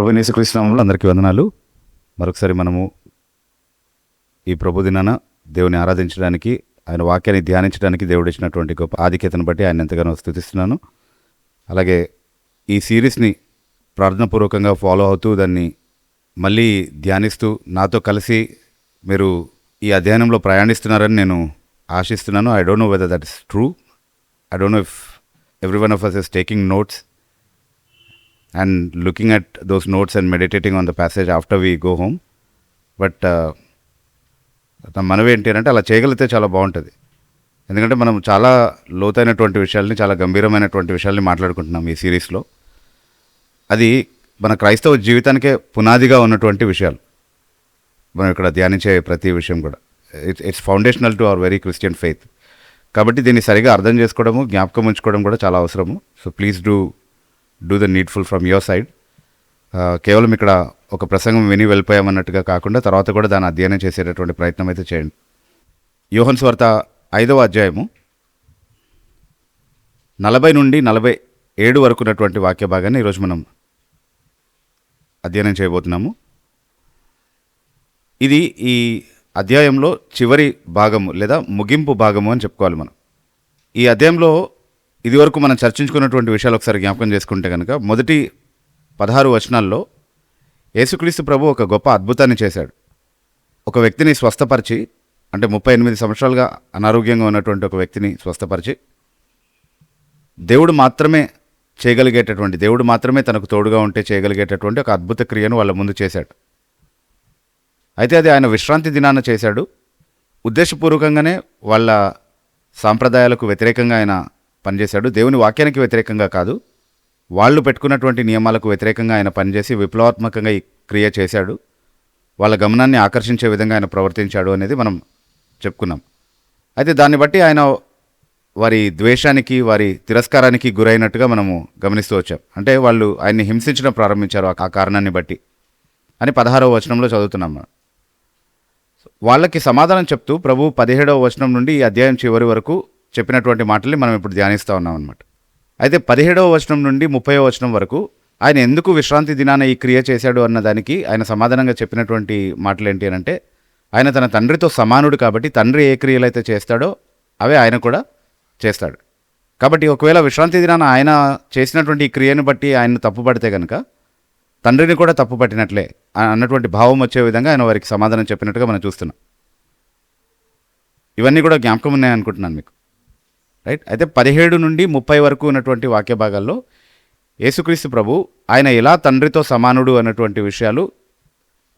ప్రభువైన యేసుక్రీస్తు నామములో అందరికీ వందనాలు. మరొకసారి మనము ఈ ప్రభు దినాన దేవుని ఆరాధించడానికి, ఆయన వాక్యాన్ని ధ్యానించడానికి దేవుడు ఇచ్చినటువంటి గొప్ప ఆధిక్యతను బట్టి ఆయన ఎంతగానో స్తుతిస్తున్నాను. అలాగే ఈ సిరీస్ని ప్రార్థనాపూర్వకంగా ఫాలో అవుతూ దాన్ని మళ్ళీ ధ్యానిస్తూ నాతో కలిసి మీరు ఈ అధ్యయనంలో ప్రయాణిస్తున్నారని నేను ఆశిస్తున్నాను. I don't know whether that is true. I don't know if every one of us is taking notes and looking at those notes and meditating on the passage after we go home. But నా మనవి ఏంటి అంటే అలా చేయగలిగితే చాలా బాగుంటుంది. ఎందుకంటే మనం చాలా లోతైనటువంటి విషయాల్ని, చాలా గంభీరమైనటువంటి విషయాల్ని మాట్లాడుకుంటున్నాం ఈ సిరీస్లో. అది మన క్రైస్తవ జీవితానికే పునాదిగా ఉన్నటువంటి విషయాలు మనం ఇక్కడ ధ్యానించే ప్రతి విషయం కూడా. It's foundational to our very Christian faith. కాబట్టి దీన్ని సరిగా అర్థం చేసుకోవడము, జ్ఞాపకం ఉంచుకోవడం కూడా చాలా అవసరము. So please do the needful from your side. కేవలం ఇక్కడ ఒక ప్రసంగం విని వెళ్ళిపోయామన్నట్టుగా కాకుండా తర్వాత కూడా దాన్ని అధ్యయనం చేసేటటువంటి ప్రయత్నం అయితే చేయండి. యోహన్ సువార్త 5వ అధ్యాయము 40 నుండి 47 వరకు ఉన్నటువంటి వాక్య భాగాన్ని ఈరోజు మనం అధ్యయనం చేయబోతున్నాము. ఇది ఈ అధ్యాయంలో చివరి భాగము లేదా ముగింపు భాగము అని చెప్పుకోవాలి మనం. ఈ అధ్యాయంలో ఇదివరకు మనం చర్చించుకున్నటువంటి విషయాలు ఒకసారి జ్ఞాపకం చేసుకుంటే కనుక, మొదటి 16 వచనాల్లో యేసుక్రీస్తు ప్రభు ఒక గొప్ప అద్భుతాన్ని చేశాడు. ఒక వ్యక్తిని స్వస్థపరిచి, అంటే 38 సంవత్సరాలుగా అనారోగ్యంగా ఉన్నటువంటి ఒక వ్యక్తిని స్వస్థపరిచి, దేవుడు మాత్రమే చేయగలిగేటటువంటి, దేవుడు మాత్రమే తనకు తోడుగా ఉంటే చేయగలిగేటటువంటి ఒక అద్భుత క్రియను వాళ్ళ ముందు చేశాడు. అయితే అది ఆయన విశ్రాంతి దినాన చేశాడు. ఉద్దేశపూర్వకంగానే వాళ్ళ సాంప్రదాయాలకు వ్యతిరేకంగా ఆయన పనిచేశాడు. దేవుని వాక్యానికి వ్యతిరేకంగా కాదు, వాళ్ళు పెట్టుకున్నటువంటి నియమాలకు వ్యతిరేకంగా ఆయన పనిచేసి విప్లవాత్మకంగా ఈ క్రియ చేశాడు. వాళ్ళ గమనాన్ని ఆకర్షించే విధంగా ఆయన ప్రవర్తించాడు అనేది మనం చెప్పుకున్నాం. అయితే దాన్ని బట్టి ఆయన వారి ద్వేషానికి, వారి తిరస్కారానికి గురైనట్టుగా మనము గమనిస్తూ వచ్చాం. అంటే వాళ్ళు ఆయన్ని హింసించడం ప్రారంభించారు ఆ కారణాన్ని బట్టి అని 16వ వచనంలో చదువుతున్నాం మనం. వాళ్ళకి సమాధానం చెప్తూ ప్రభు 17వ వచనం నుండి ఈ అధ్యాయం చివరి వరకు చెప్పినటువంటి మాటల్ని మనం ఇప్పుడు ధ్యానిస్తూ ఉన్నాం అన్నమాట. అయితే 17వ వచనం నుండి 30వ వచనం వరకు ఆయన ఎందుకు విశ్రాంతి దినాన ఈ క్రియ చేశాడు అన్నదానికి ఆయన సమాధానంగా చెప్పినటువంటి మాటలు ఏంటి అని అంటే, ఆయన తన తండ్రితో సమానుడు కాబట్టి తండ్రి ఏ క్రియలైతే చేస్తాడో అవే ఆయన కూడా చేస్తాడు. కాబట్టి ఒకవేళ విశ్రాంతి దినాన ఆయన చేసినటువంటి ఈ క్రియను బట్టి ఆయన తప్పుపడితే కనుక తండ్రిని కూడా తప్పు పట్టినట్లే అన్నటువంటి భావం వచ్చే విధంగా ఆయన వారికి సమాధానం చెప్పినట్టుగా మనం చూస్తున్నాం. ఇవన్నీ కూడా జ్ఞాపకం ఉన్నాయనుకుంటున్నాను మీకు, రైట్? అయితే 17 నుండి 30 వరకు ఉన్నటువంటి వాక్య భాగాల్లో యేసుక్రీస్తు ప్రభు ఆయన ఎలా తండ్రితో సమానుడు అన్నటువంటి విషయాలు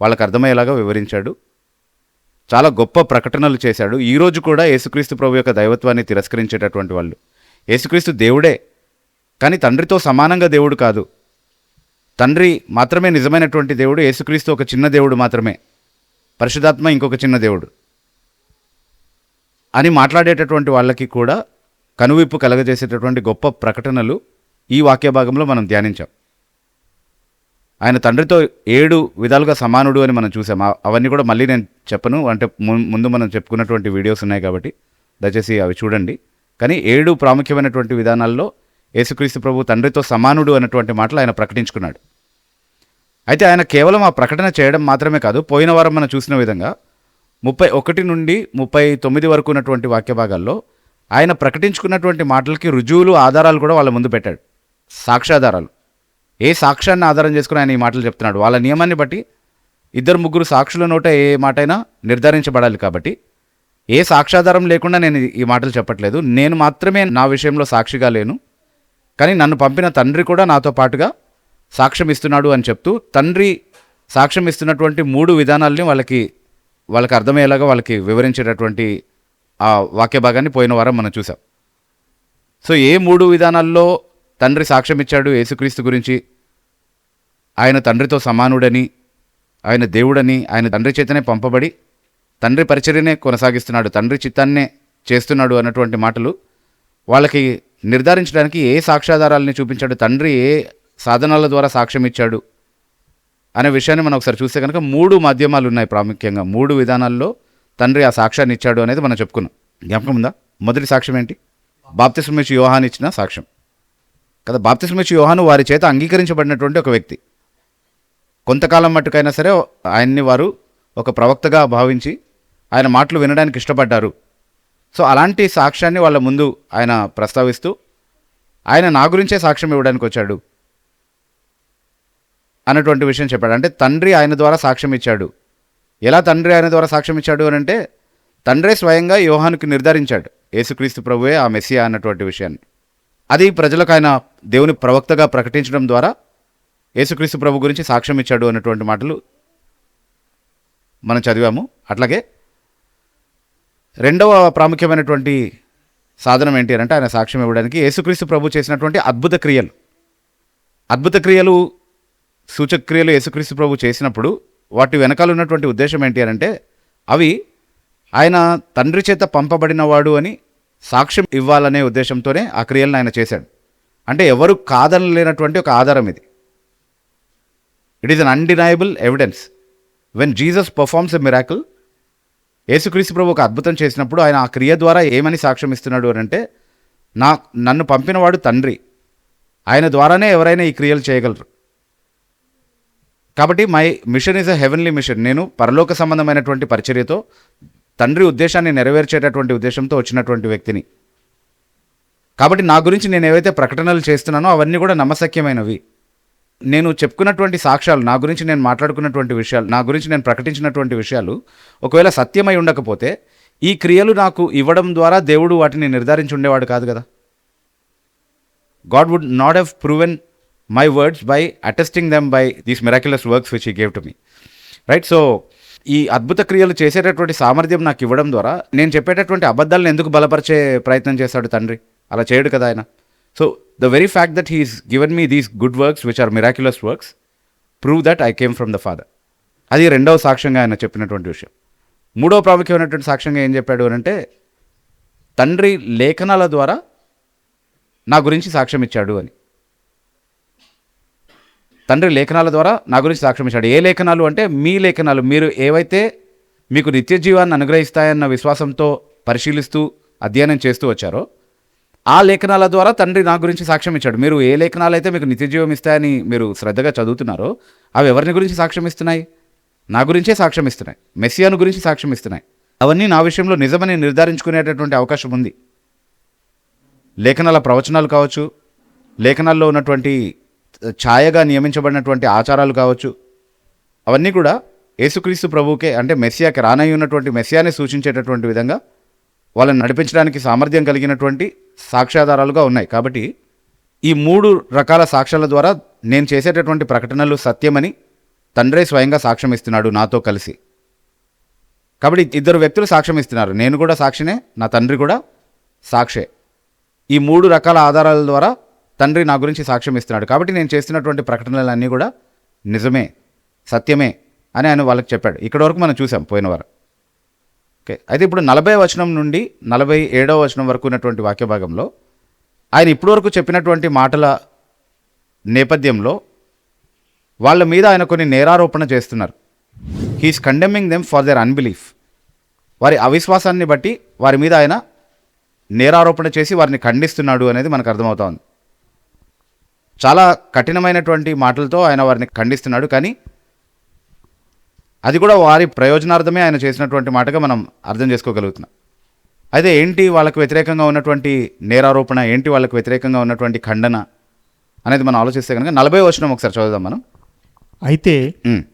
వాళ్ళకు అర్థమయ్యేలాగా వివరించాడు. చాలా గొప్ప ప్రకటనలు చేశాడు. ఈరోజు కూడా యేసుక్రీస్తు ప్రభు యొక్క దైవత్వాన్ని తిరస్కరించేటటువంటి వాళ్ళు, యేసుక్రీస్తు దేవుడే కానీ తండ్రితో సమానంగా దేవుడు కాదు, తండ్రి మాత్రమే నిజమైనటువంటి దేవుడు, యేసుక్రీస్తు ఒక చిన్న దేవుడు మాత్రమే, పరిశుద్ధాత్మ ఇంకొక చిన్న దేవుడు అని మాట్లాడేటటువంటి వాళ్ళకి కూడా కనువిప్పు కలగజేసేటటువంటి గొప్ప ప్రకటనలు ఈ వాక్య భాగంలో మనం ధ్యానించాం. ఆయన తండ్రితో 7 విధాలుగా సమానుడు అని మనం చూసాం. అవన్నీ కూడా మళ్ళీ నేను చెప్పను, అంటే ముందు మనం చెప్పుకున్నటువంటి వీడియోస్ ఉన్నాయి కాబట్టి దయచేసి అవి చూడండి. కానీ 7 ప్రాముఖ్యమైనటువంటి విధానాల్లో యేసుక్రీస్తు ప్రభు తండ్రితో సమానుడు అన్నటువంటి మాటలు ఆయన ప్రకటించుకున్నాడు. అయితే ఆయన కేవలం ఆ ప్రకటన చేయడం మాత్రమే కాదు, పోయిన వారం మనం చూసిన విధంగా 31 నుండి 39 వరకు ఉన్నటువంటి వాక్య భాగాల్లో ఆయన ప్రకటించుకున్నటువంటి మాటలకి రుజువులు, ఆధారాలు కూడా వాళ్ళ ముందు పెట్టాడు. సాక్ష్యాధారాలు. ఏ సాక్ష్యాన్ని ఆధారం చేసుకుని ఆయన ఈ మాటలు చెప్తున్నాడు? వాళ్ళ నియమాన్ని బట్టి 2-3 సాక్షుల నోట ఏ మాట అయినా నిర్ధారించబడాలి. కాబట్టి ఏ సాక్ష్యాధారం లేకుండా నేను ఈ మాటలు చెప్పట్లేదు. నేను మాత్రమే నా విషయంలో సాక్షిగా లేను, కానీ నన్ను పంపిన తండ్రి కూడా నాతో పాటుగా సాక్ష్యం ఇస్తున్నాడు అని చెప్తూ తండ్రి సాక్ష్యం ఇస్తున్నటువంటి 3 విధానాలని వాళ్ళకి అర్థమయ్యేలాగా వాళ్ళకి వివరించేటటువంటి ఆ వాక్య భాగాన్ని పోయిన వారం మనం చూసాం. సో ఏ 3 విధానాల్లో తండ్రి సాక్ష్యం ఇచ్చాడు యేసుక్రీస్తు గురించి? ఆయన తండ్రితో సమానుడని, ఆయన దేవుడని, ఆయన తండ్రి చేతనే పంపబడి తండ్రి పరిచర్యనే కొనసాగిస్తున్నాడు, తండ్రి చిత్తాన్నే చేస్తున్నాడు అన్నటువంటి మాటలు వాళ్ళకి నిర్ధారించడానికి ఏ సాక్ష్యాధారాలని చూపించాడు, తండ్రి ఏ సాధనాల ద్వారా సాక్ష్యం ఇచ్చాడు అనే విషయాన్ని మనం ఒకసారి చూస్తే కనుక 3 మాధ్యమాలు ఉన్నాయి. ప్రాముఖ్యంగా 3 విధానాల్లో తండ్రి ఆ సాక్ష్యాన్ని ఇచ్చాడు అనేది మనం చెప్పుకున్నాం. జ్ఞాపకం ఉందా? మొదటి సాక్ష్యం ఏంటి? బాప్తిస్మమిచ్చి యోహాను ఇచ్చిన సాక్ష్యం కదా. బాప్తిస్మమిచ్చి యోహాను వారి చేత అంగీకరించబడినటువంటి ఒక వ్యక్తి. కొంతకాలం మట్టుకైనా సరే ఆయన్ని వారు ఒక ప్రవక్తగా భావించి ఆయన మాటలు వినడానికి ఇష్టపడ్డారు. సో అలాంటి సాక్ష్యాన్ని వాళ్ళ ముందు ఆయన ప్రస్తావిస్తూ ఆయన నా గురించే సాక్ష్యం ఇవ్వడానికి వచ్చాడు అన్నటువంటి విషయం చెప్పాడు. అంటే తండ్రి ఆయన ద్వారా సాక్ష్యం ఇచ్చాడు. ఎలా తండ్రి ఆయన ద్వారా సాక్ష్యం ఇచ్చాడు అని అంటే తండ్రే స్వయంగా యోహానుకి నిర్ధారించాడు యేసుక్రీస్తు ప్రభువే ఆ మెస్సియా అన్నటువంటి విషయాన్ని. అది ప్రజలకు ఆయన దేవుని ప్రవక్తగా ప్రకటించడం ద్వారా యేసుక్రీస్తు ప్రభు గురించి సాక్ష్యం ఇచ్చాడు అన్నటువంటి మాటలు మనం చదివాము. అట్లాగే రెండవ ప్రాముఖ్యమైనటువంటి సాధనం ఏంటి అంటే ఆయన సాక్ష్యం ఇవ్వడానికి యేసుక్రీస్తు ప్రభు చేసినటువంటి అద్భుత క్రియలు సూచక క్రియలు యేసుక్రీస్తు ప్రభు చేసినప్పుడు వాటి వెనకాల ఉన్నటువంటి ఉద్దేశం ఏంటి అంటే అవి ఆయన తండ్రి చేత పంపబడినవాడు అని సాక్ష్యం ఇవ్వాలనే ఉద్దేశంతోనే ఆ క్రియలను ఆయన చేశాడు. అంటే ఎవరు కాదనలేనటువంటి ఒక ఆధారం ఇది. It is an undeniable evidence. When Jesus performs a miracle, యేసుక్రీస్తు ప్రభు ఒక అద్భుతం చేసినప్పుడు ఆయన ఆ క్రియ ద్వారా ఏమని సాక్ష్యం ఇస్తున్నాడు అని అంటే నన్ను పంపినవాడు తండ్రి, ఆయన ద్వారానే ఎవరైనా ఈ క్రియలు చేయగలరు. కాబట్టి my mission is a heavenly mission. నేను పరలోక సంబంధమైనటువంటి పరిచర్యతో తండ్రి ఉద్దేశాన్ని నెరవేర్చేటటువంటి ఉద్దేశంతో వచ్చినటువంటి వ్యక్తిని. కాబట్టి నా గురించి నేను ఏవైతే ప్రకటనలు చేస్తున్నానో అవన్నీ కూడా నమ్మశక్యమైనవి. నేను చెప్పుకున్నటువంటి సాక్ష్యాలు, నా గురించి నేను మాట్లాడుకున్నటువంటి విషయాలు, నా గురించి నేను ప్రకటించినటువంటి విషయాలు ఒకవేళ సత్యమై ఉండకపోతే ఈ క్రియలు నాకు ఇవ్వడం ద్వారా దేవుడు వాటిని నిర్ధారించి ఉండేవాడు కాదు కదా. God would not have proven my words by attesting them by these miraculous works which he gave to me, right? So ఈ అద్భుత క్రియలు చేసేటటువంటి సామర్థ్యం నాకు ఇవ్వడం ద్వారా నేను చెప్పేటటువంటి అబద్ధాలను ఎందుకు బలపరిచే ప్రయత్నం చేస్తాడు తండ్రి? అలా చేయడు కదా ఆయన. So the very fact that he's given me these good works which are miraculous works prove that I came from the Father. అది రెండవ సాక్ష్యంగా ఆయన చెప్పినటువంటి విషయం. మూడవ ప్రాముఖ్యమైనటువంటి సాక్ష్యంగా ఏం చెప్పాడు అని అంటే తండ్రి లేఖనాల ద్వారా నా గురించి సాక్ష్యం ఇచ్చాడు అని. తండ్రి లేఖనాల ద్వారా నా గురించి సాక్ష్యం ఇచ్చాడు. ఏ లేఖనాలు అంటే మీ లేఖనాలు, మీరు ఏవైతే మీకు నిత్య జీవాన్ని అనుగ్రహిస్తాయన్న విశ్వాసంతో పరిశీలిస్తూ అధ్యయనం చేస్తూ వచ్చారో ఆ లేఖనాల ద్వారా తండ్రి నా గురించి సాక్ష్యం ఇచ్చాడు. మీరు ఏ లేఖనాలు అయితే మీకు నిత్య జీవం ఇస్తాయని మీరు శ్రద్ధగా చదువుతున్నారో అవి ఎవరిని గురించి సాక్ష్యం ఇస్తున్నాయి? నా గురించే సాక్ష్యం ఇస్తున్నాయి, మెస్సియాను గురించి సాక్ష్యం ఇస్తున్నాయి. అవన్నీ నా విషయంలో నిజమని నిర్ధారించుకునేటటువంటి అవకాశం ఉంది. లేఖనాల ప్రవచనాలు కావచ్చు, లేఖనాల్లో ఉన్నటువంటి ఛాయగా నియమించబడినటువంటి ఆచారాలు కావచ్చు, అవన్నీ కూడా యేసుక్రీస్తు ప్రభువుకే అంటే మెస్సియాకి రానయ్యి ఉన్నటువంటి మెస్సియాని సూచించేటటువంటి విధంగా వాళ్ళని నడిపించడానికి సామర్థ్యం కలిగినటువంటి సాక్ష్యాధారాలుగా ఉన్నాయి. కాబట్టి ఈ మూడు రకాల సాక్ష్యాల ద్వారా నేను చేసేటటువంటి ప్రకటనలు సత్యమని తండ్రే స్వయంగా సాక్ష్యం ఇస్తున్నాడు నాతో కలిసి. కాబట్టి ఇద్దరు వ్యక్తులు సాక్ష్యం ఇస్తున్నారు. నేను కూడా సాక్షినే, నా తండ్రి కూడా సాక్షే. ఈ మూడు రకాల ఆధారాల ద్వారా తండ్రి నా గురించి సాక్ష్యం ఇస్తున్నాడు. కాబట్టి నేను చేస్తున్నటువంటి ప్రకటనలన్నీ కూడా నిజమే, సత్యమే అని ఆయన వాళ్ళకి చెప్పాడు. ఇక్కడి వరకు మనం చూసాం పోయిన వారం. ఓకే, అయితే ఇప్పుడు 40వ వచనం నుండి 47వ వచనం వరకు ఉన్నటువంటి వాక్య భాగంలో ఆయన ఇప్పటివరకు చెప్పినటువంటి మాటల నేపథ్యంలో వాళ్ళ మీద ఆయన కొన్ని నేరారోపణ చేస్తున్నారు. He's condemning them for their unbelief. వారి అవిశ్వాసాన్ని బట్టి వారి మీద ఆయన నేరారోపణ చేసి వారిని ఖండిస్తున్నాడు అనేది మనకు అర్థమవుతా ఉంది. చాలా కఠినమైనటువంటి మాటలతో ఆయన వారిని ఖండిస్తున్నాడు. కానీ అది కూడా వారి ప్రయోజనార్థమే ఆయన చేసినటువంటి మాటగా మనం అర్థం చేసుకోగలుగుతున్నాం. అయితే ఏంటి వాళ్ళకు వ్యతిరేకంగా ఉన్నటువంటి నేరారోపణ, ఏంటి వాళ్ళకు వ్యతిరేకంగా ఉన్నటువంటి ఖండన అనేది మనం ఆలోచిస్తే కనుక 40వ వచనం ఒకసారి చదువుదాం మనం. అయితే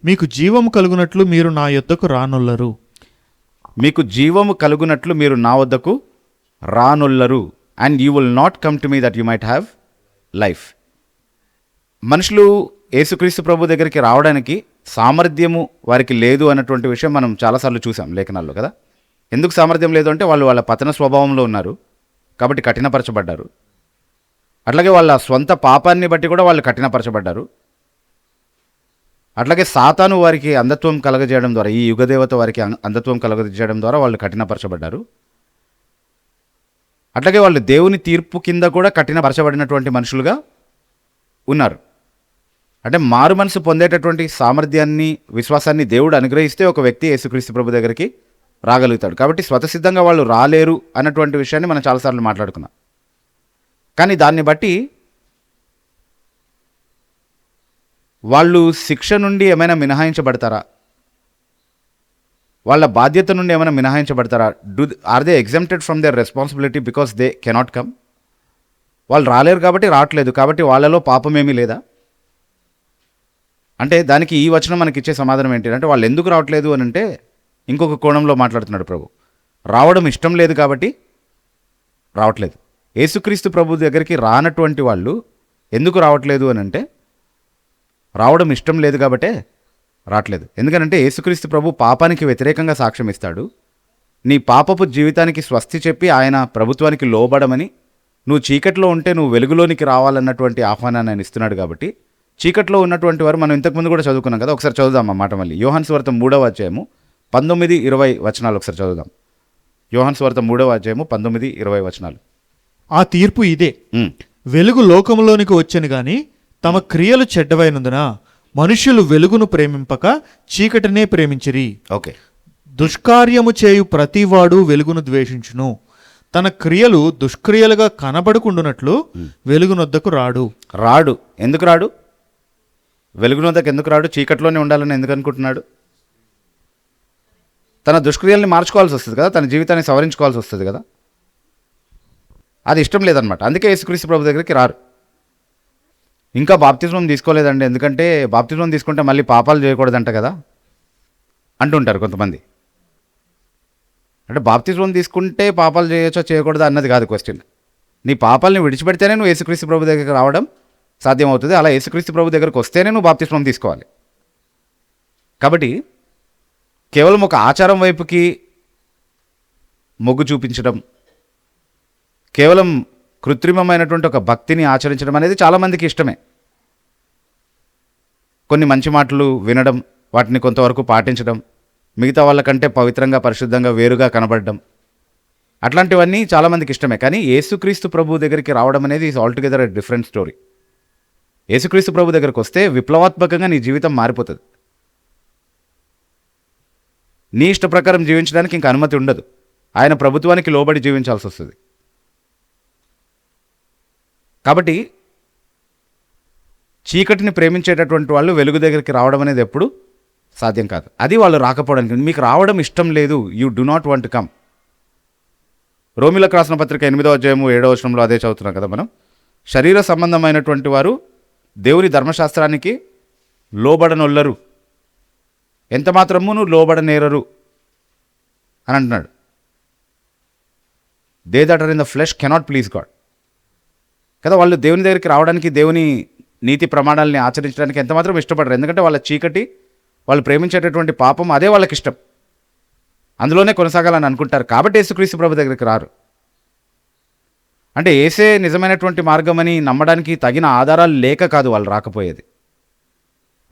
మీకు జీవము కలుగునట్లు మీరు నా యొద్దకు రానొల్లరు. మీకు జీవము కలుగునట్లు మీరు నా వద్దకు రానొల్లరు. And you will not come to me that you might have life. మనుషులు యేసుక్రీస్తు ప్రభు దగ్గరికి రావడానికి సామర్థ్యము వారికి లేదు అన్నటువంటి విషయం మనం చాలాసార్లు చూసాం లేఖనాల్లో కదా. ఎందుకు సామర్థ్యం లేదు అంటే వాళ్ళు వాళ్ళ పతన స్వభావంలో ఉన్నారు కాబట్టి కఠినపరచబడ్డారు. అట్లాగే వాళ్ళ స్వంత పాపాన్ని బట్టి కూడా వాళ్ళు కఠినపరచబడ్డారు. అట్లాగే సాతాను వారికి అంధత్వం కలగజేయడం ద్వారా, ఈ యుగదేవత వారికి అంధత్వం కలగజేయడం ద్వారా వాళ్ళు కఠినపరచబడ్డారు. అట్లాగే వాళ్ళు దేవుని తీర్పు కింద కూడా కఠినపరచబడినటువంటి మనుషులుగా ఉన్నారు. అంటే మారు మనసు పొందేటటువంటి సామర్థ్యాన్ని, విశ్వాసాన్ని దేవుడు అనుగ్రహిస్తే ఒక వ్యక్తి యేసుక్రీస్తు ప్రభు దగ్గరికి రాగలుగుతాడు. కాబట్టి స్వతసిద్ధంగా వాళ్ళు రాలేరు అన్నటువంటి విషయాన్ని మనం చాలాసార్లు మాట్లాడుకున్నాం. కానీ దాన్ని బట్టి వాళ్ళు శిక్ష నుండి ఏమైనా మినహాయించబడతారా? వాళ్ళ బాధ్యత నుండి ఏమైనా మినహాయించబడతారా? Are they exempted from their responsibility because they cannot come? వాళ్ళు రాలేరు కాబట్టి రావట్లేదు, కాబట్టి వాళ్ళలో పాపమేమీ లేదా? అంటే దానికి ఈ వచనం మనకి ఇచ్చే సమాధానం ఏంటి అంటే, వాళ్ళు ఎందుకు రావట్లేదు అని అంటే ఇంకొక కోణంలో మాట్లాడుతున్నాడు ప్రభు. రావడం ఇష్టం లేదు కాబట్టి రావట్లేదు. యేసుక్రీస్తు ప్రభు దగ్గరికి రానటువంటి వాళ్ళు ఎందుకు రావట్లేదు అని అంటే, రావడం ఇష్టం లేదు కాబట్టే రావట్లేదు. ఎందుకనంటే యేసుక్రీస్తు ప్రభు పాపానికి వ్యతిరేకంగా సాక్ష్యం ఇస్తాడు. నీ పాపపు జీవితానికి స్వస్తి చెప్పి ఆయన ప్రభుత్వానికి లోబడమని, నువ్వు చీకట్లో ఉంటే నువ్వు వెలుగులోనికి రావాలన్నటువంటి ఆహ్వానాన్ని ఆయన ఇస్తున్నాడు. కాబట్టి చీకట్లో ఉన్నటువంటి వారు మనం ఇంతకుముందు కూడా చదువుకున్నాం కదా, ఒకసారి చదువుదాం ఆ మాట మళ్ళీ. యోహాను సువార్త 3వ అధ్యాయము 19-20 వచనాలు ఒకసారి చదువుదాం. యోహాను సువార్త 3వ అధ్యాయము 19-20 వచనాలు. ఆ తీర్పు ఇదే, వెలుగు లోకములోనికి వచ్చెను గాని తమ క్రియలు చెడ్డవైనందున మనుష్యులు వెలుగును ప్రేమింపక చీకటినే ప్రేమించిరి. ఓకే. దుష్కార్యము చేయు ప్రతివాడు వెలుగును ద్వేషించును, తన క్రియలు దుష్క్రియలుగా కనబడుకుండునట్లు వెలుగునొద్దకు రాడు. ఎందుకు రాడు? వెలుగునొద్దకు ఎందుకు రాడు? చీకట్లోనే ఉండాలని ఎందుకు అనుకుంటున్నాడు? తన దుష్క్రియల్ని మార్చుకోవాల్సి వస్తుంది కదా, తన జీవితాన్ని సవరించుకోవాల్సి వస్తుంది కదా, అది ఇష్టం లేదనమాట. అందుకే యేసుక్రీస్తు ప్రభు దగ్గరికి రారు. ఇంకా బాప్తిజం తీసుకోలేదండి, ఎందుకంటే బాప్తిజం తీసుకుంటే మళ్ళీ పాపాలు చేయకూడదంట కదా అంటుంటారు కొంతమంది. అంటే బాప్తిజం తీసుకుంటే పాపాలు చేయొచ్చో చేయకూడదా అన్నది కాదు క్వశ్చన్. నీ పాపాలని విడిచిపెడితేనే నువ్వు యేసుక్రీస్తు ప్రభు దగ్గరికి రావడం సాధ్యమవుతుంది. అలా యేసుక్రీస్తు ప్రభు దగ్గరకు వస్తేనే నువ్వు బాప్తిజం తీసుకోవాలి. కాబట్టి కేవలం ఒక ఆచారం వైపుకి మొగ్గు చూపించడం, కేవలం కృత్రిమమైనటువంటి ఒక భక్తిని ఆచరించడం అనేది చాలామందికి ఇష్టమే. కొన్ని మంచి మాటలు వినడం, వాటిని కొంతవరకు పాటించడం, మిగతా వాళ్ళకంటే పవిత్రంగా పరిశుద్ధంగా వేరుగా కనబడడం, అట్లాంటివన్నీ చాలామందికి ఇష్టమే. కానీ యేసుక్రీస్తు ప్రభు దగ్గరికి రావడం అనేది is altogether a different story. యేసుక్రీస్తు ప్రభు దగ్గరికి వస్తే విప్లవాత్మకంగా నీ జీవితం మారిపోతుంది. నీ ఇష్ట ప్రకారం జీవించడానికి ఇంకా అనుమతి ఉండదు. ఆయన ప్రభుత్వానికి లోబడి జీవించాల్సి వస్తుంది. కాబట్టి చీకటిని ప్రేమించేటటువంటి వాళ్ళు వెలుగు దగ్గరికి రావడం అనేది ఎప్పుడు సాధ్యం కాదు. అది వాళ్ళు రాకపోవడానికి. మీకు రావడం ఇష్టం లేదు, you do not want to come. రోమిలకు రాసిన పత్రిక 8వ అధ్యాయము 7వ వచనంలో అదే చదువుతున్నాం కదా మనం. శరీర సంబంధమైనటువంటి వారు దేవుని ధర్మశాస్త్రానికి లోబడనొల్లరు, ఎంత మాత్రమును లోబడనేరరు అని అంటున్నాడు. They that are in the flesh cannot please God కదా. వాళ్ళు దేవుని దగ్గరికి రావడానికి, దేవుని నీతి ప్రమాణాలని ఆచరించడానికి ఎంతమాత్రం ఇష్టపడరు. ఎందుకంటే వాళ్ళ చీకటి, వాళ్ళు ప్రేమించేటటువంటి పాపం అదే వాళ్ళకి ఇష్టం, అందులోనే కొనసాగాలని అనుకుంటారు. కాబట్టి యేసుక్రీస్తు ప్రభు దగ్గరికి రారు. అంటే ఏసే నిజమైనటువంటి మార్గమని నమ్మడానికి తగిన ఆధారాలు లేక కాదు వాళ్ళు రాకపోయేది.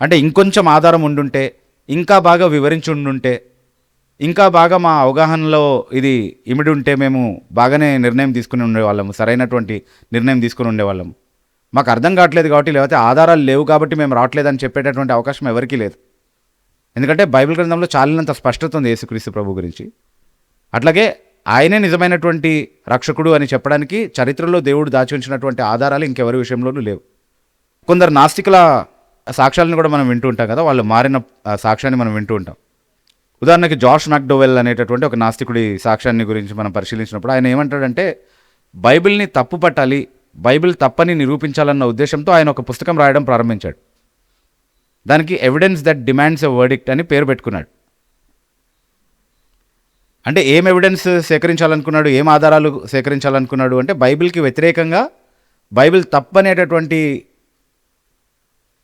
అంటే ఇంకొంచెం ఆధారం ఉండుంటే, ఇంకా బాగా వివరించి ఉండుంటే, ఇంకా బాగా మా అవగాహనలో ఇది ఇమిడి ఉంటే మేము బాగానే నిర్ణయం తీసుకుని ఉండేవాళ్ళము, సరైనటువంటి నిర్ణయం తీసుకుని ఉండేవాళ్ళము. మాకు అర్థం కావట్లేదు కాబట్టి, లేకపోతే ఆధారాలు లేవు కాబట్టి మేము రావట్లేదని చెప్పేటటువంటి అవకాశం ఎవరికీ లేదు. ఎందుకంటే బైబిల్ గ్రంథంలో చాలినంత స్పష్టత ఉంది యేసుక్రీస్తు ప్రభు గురించి. అట్లాగే ఆయనే నిజమైనటువంటి రక్షకుడు అని చెప్పడానికి చరిత్రలో దేవుడు దాచి ఉంచినటువంటి ఆధారాలు ఇంకెవరి విషయంలోనూ లేవు. కొందరు నాస్తికుల సాక్ష్యాలను కూడా మనం వింటూ ఉంటాం కదా, వాళ్ళు మారిన సాక్ష్యాన్ని మనం వింటూ ఉంటాం. ఉదాహరణకి జాష్ మ్యాక్డోవెల్ అనేటటువంటి ఒక నాస్తికుడి సాక్ష్యాన్ని గురించి మనం పరిశీలించినప్పుడు ఆయన ఏమంటాడంటే, బైబిల్ని తప్పు పట్టాలి, బైబిల్ తప్పని నిరూపించాలన్న ఉద్దేశంతో ఆయన ఒక పుస్తకం రాయడం ప్రారంభించాడు. దానికి evidence that demands a verdict అని పేరు పెట్టుకున్నాడు. అంటే ఏం ఎవిడెన్స్ సేకరించాలనుకున్నాడు, ఏం ఆధారాలు సేకరించాలనుకున్నాడు అంటే, బైబిల్కి వ్యతిరేకంగా బైబిల్ తప్పనేటటువంటి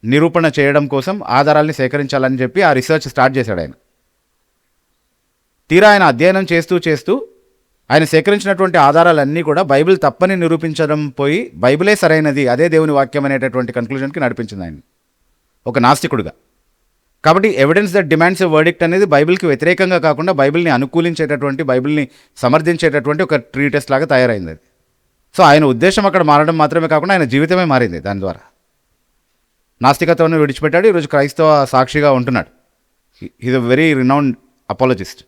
నిరూపణ చేయడం కోసం ఆధారాల్ని సేకరించాలని చెప్పి ఆ రీసెర్చ్ స్టార్ట్ చేశాడు ఆయన. తీరా ఆయన అధ్యయనం చేస్తూ చేస్తూ ఆయన సేకరించినటువంటి ఆధారాలన్నీ కూడా బైబిల్ తప్పని నిరూపించడం పోయి బైబిలే సరైనది, అదే దేవుని వాక్యం అనేటటువంటి కన్క్లూజన్కి నడిపించింది ఆయన ఒక నాస్తికుడుగా. కాబట్టి evidence that demands a verdict అనేది బైబిల్కి వ్యతిరేకంగా కాకుండా బైబిల్ని అనుకూలించేటటువంటి, బైబిల్ని సమర్థించేటటువంటి ఒక ట్రీటెస్ట్ లాగా తయారైంది అది. సో ఆయన ఉద్దేశం అక్కడ మారడం మాత్రమే కాకుండా ఆయన జీవితమే మారింది దాని ద్వారా. నాస్తికత్వాన్ని విడిచిపెట్టాడు, ఈరోజు క్రైస్తవ సాక్షిగా ఉంటున్నాడు. He's a very renowned apologist.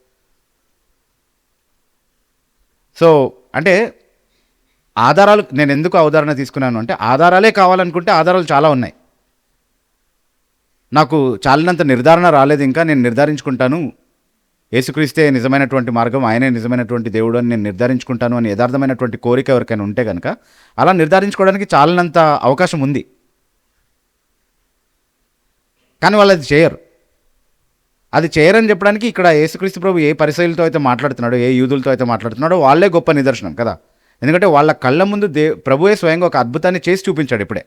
So అంటే ఆధారాలు, నేను ఎందుకు ఉదాహరణ తీసుకున్నాను అంటే, ఆధారాలే కావాలనుకుంటే ఆధారాలు చాలా ఉన్నాయి. నాకు చాలినంత నిర్ధారణ రాలేదు, ఇంకా నేను నిర్ధారించుకుంటాను, యేసుక్రీస్తే నిజమైనటువంటి మార్గం, ఆయనే నిజమైనటువంటి దేవుడు అని నేను నిర్ధారించుకుంటాను అని యథార్థమైనటువంటి కోరిక ఎవరికైనా ఉంటే కనుక అలా నిర్ధారించుకోవడానికి చాలినంత అవకాశం ఉంది. కానీ వాళ్ళు అది చేయరు. అది చేయరని చెప్పడానికి ఇక్కడ యేసుక్రీస్తు ప్రభు ఏ పరిసయ్యులతో అయితే మాట్లాడుతున్నాడో, ఏ యూదులతో అయితే మాట్లాడుతున్నాడో వాళ్ళే గొప్ప నిదర్శనం కదా. ఎందుకంటే వాళ్ళ కళ్ళ ముందు ప్రభువే స్వయంగా ఒక అద్భుతాన్ని చేసి చూపించాడు ఇప్పుడే.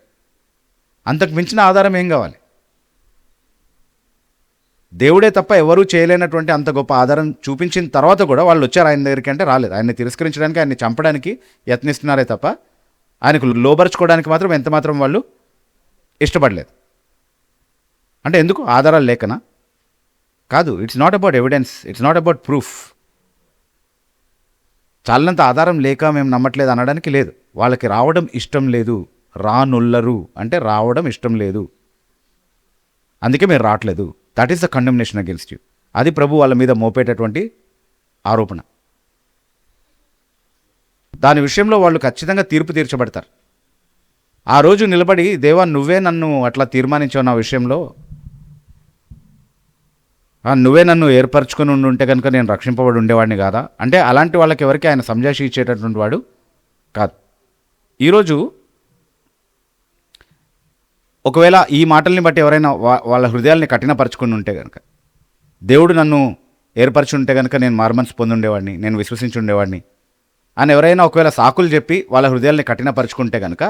అంతకు మించిన ఆధారం ఏం కావాలి? దేవుడే తప్ప ఎవరూ చేయలేనటువంటి అంత గొప్ప ఆధారం చూపించిన తర్వాత కూడా వాళ్ళు వచ్చారు ఆయన దగ్గరికి అంటే రాలేదు. ఆయన్ని తిరస్కరించడానికి, ఆయన్ని చంపడానికి యత్నిస్తున్నారే తప్ప ఆయనకు లోబరుచుకోవడానికి మాత్రం ఎంత మాత్రం వాళ్ళు ఇష్టపడలేదు. అంటే ఎందుకు? ఆధారాలు లేకనా? కాదు. It's not about evidence, it's not about proof. చాలినంత ఆధారం లేక మేము నమ్మట్లేదు అనడానికి లేదు. వాళ్ళకి రావడం ఇష్టం లేదు. రానుల్లరు అంటే రావడం ఇష్టం లేదు, అందుకే మీరు రావట్లేదు. That is the condemnation against you. అది ప్రభు వాళ్ళ మీద మోపేటటువంటి ఆరోపణ. దాని విషయంలో వాళ్ళు ఖచ్చితంగా తీర్పు తీర్చబడతారు. ఆ రోజు నిలబడి, దేవా నువ్వే నన్ను అట్లా తీర్మానించావు నా విషయంలో, నువ్వే నన్ను ఏర్పరచుకొని ఉంటే కనుక నేను రక్షింపబడి ఉండేవాడిని కాదా అంటే అలాంటి వాళ్ళకి ఎవరికి ఆయన సంజాషి ఇచ్చేటటువంటి వాడు కాదు. ఈరోజు ఒకవేళ ఈ మాటల్ని బట్టి ఎవరైనా వాళ్ళ హృదయాల్ని కఠినపరచుకుని ఉంటే కనుక, దేవుడు నన్ను ఏర్పరచి ఉంటే కనుక నేను మారుమనసు పొంది ఉండేవాడిని, నేను విశ్వసించి ఉండేవాడిని అని ఎవరైనా ఒకవేళ సాకులు చెప్పి వాళ్ళ హృదయాల్ని కఠినపరుచుకుంటే కనుక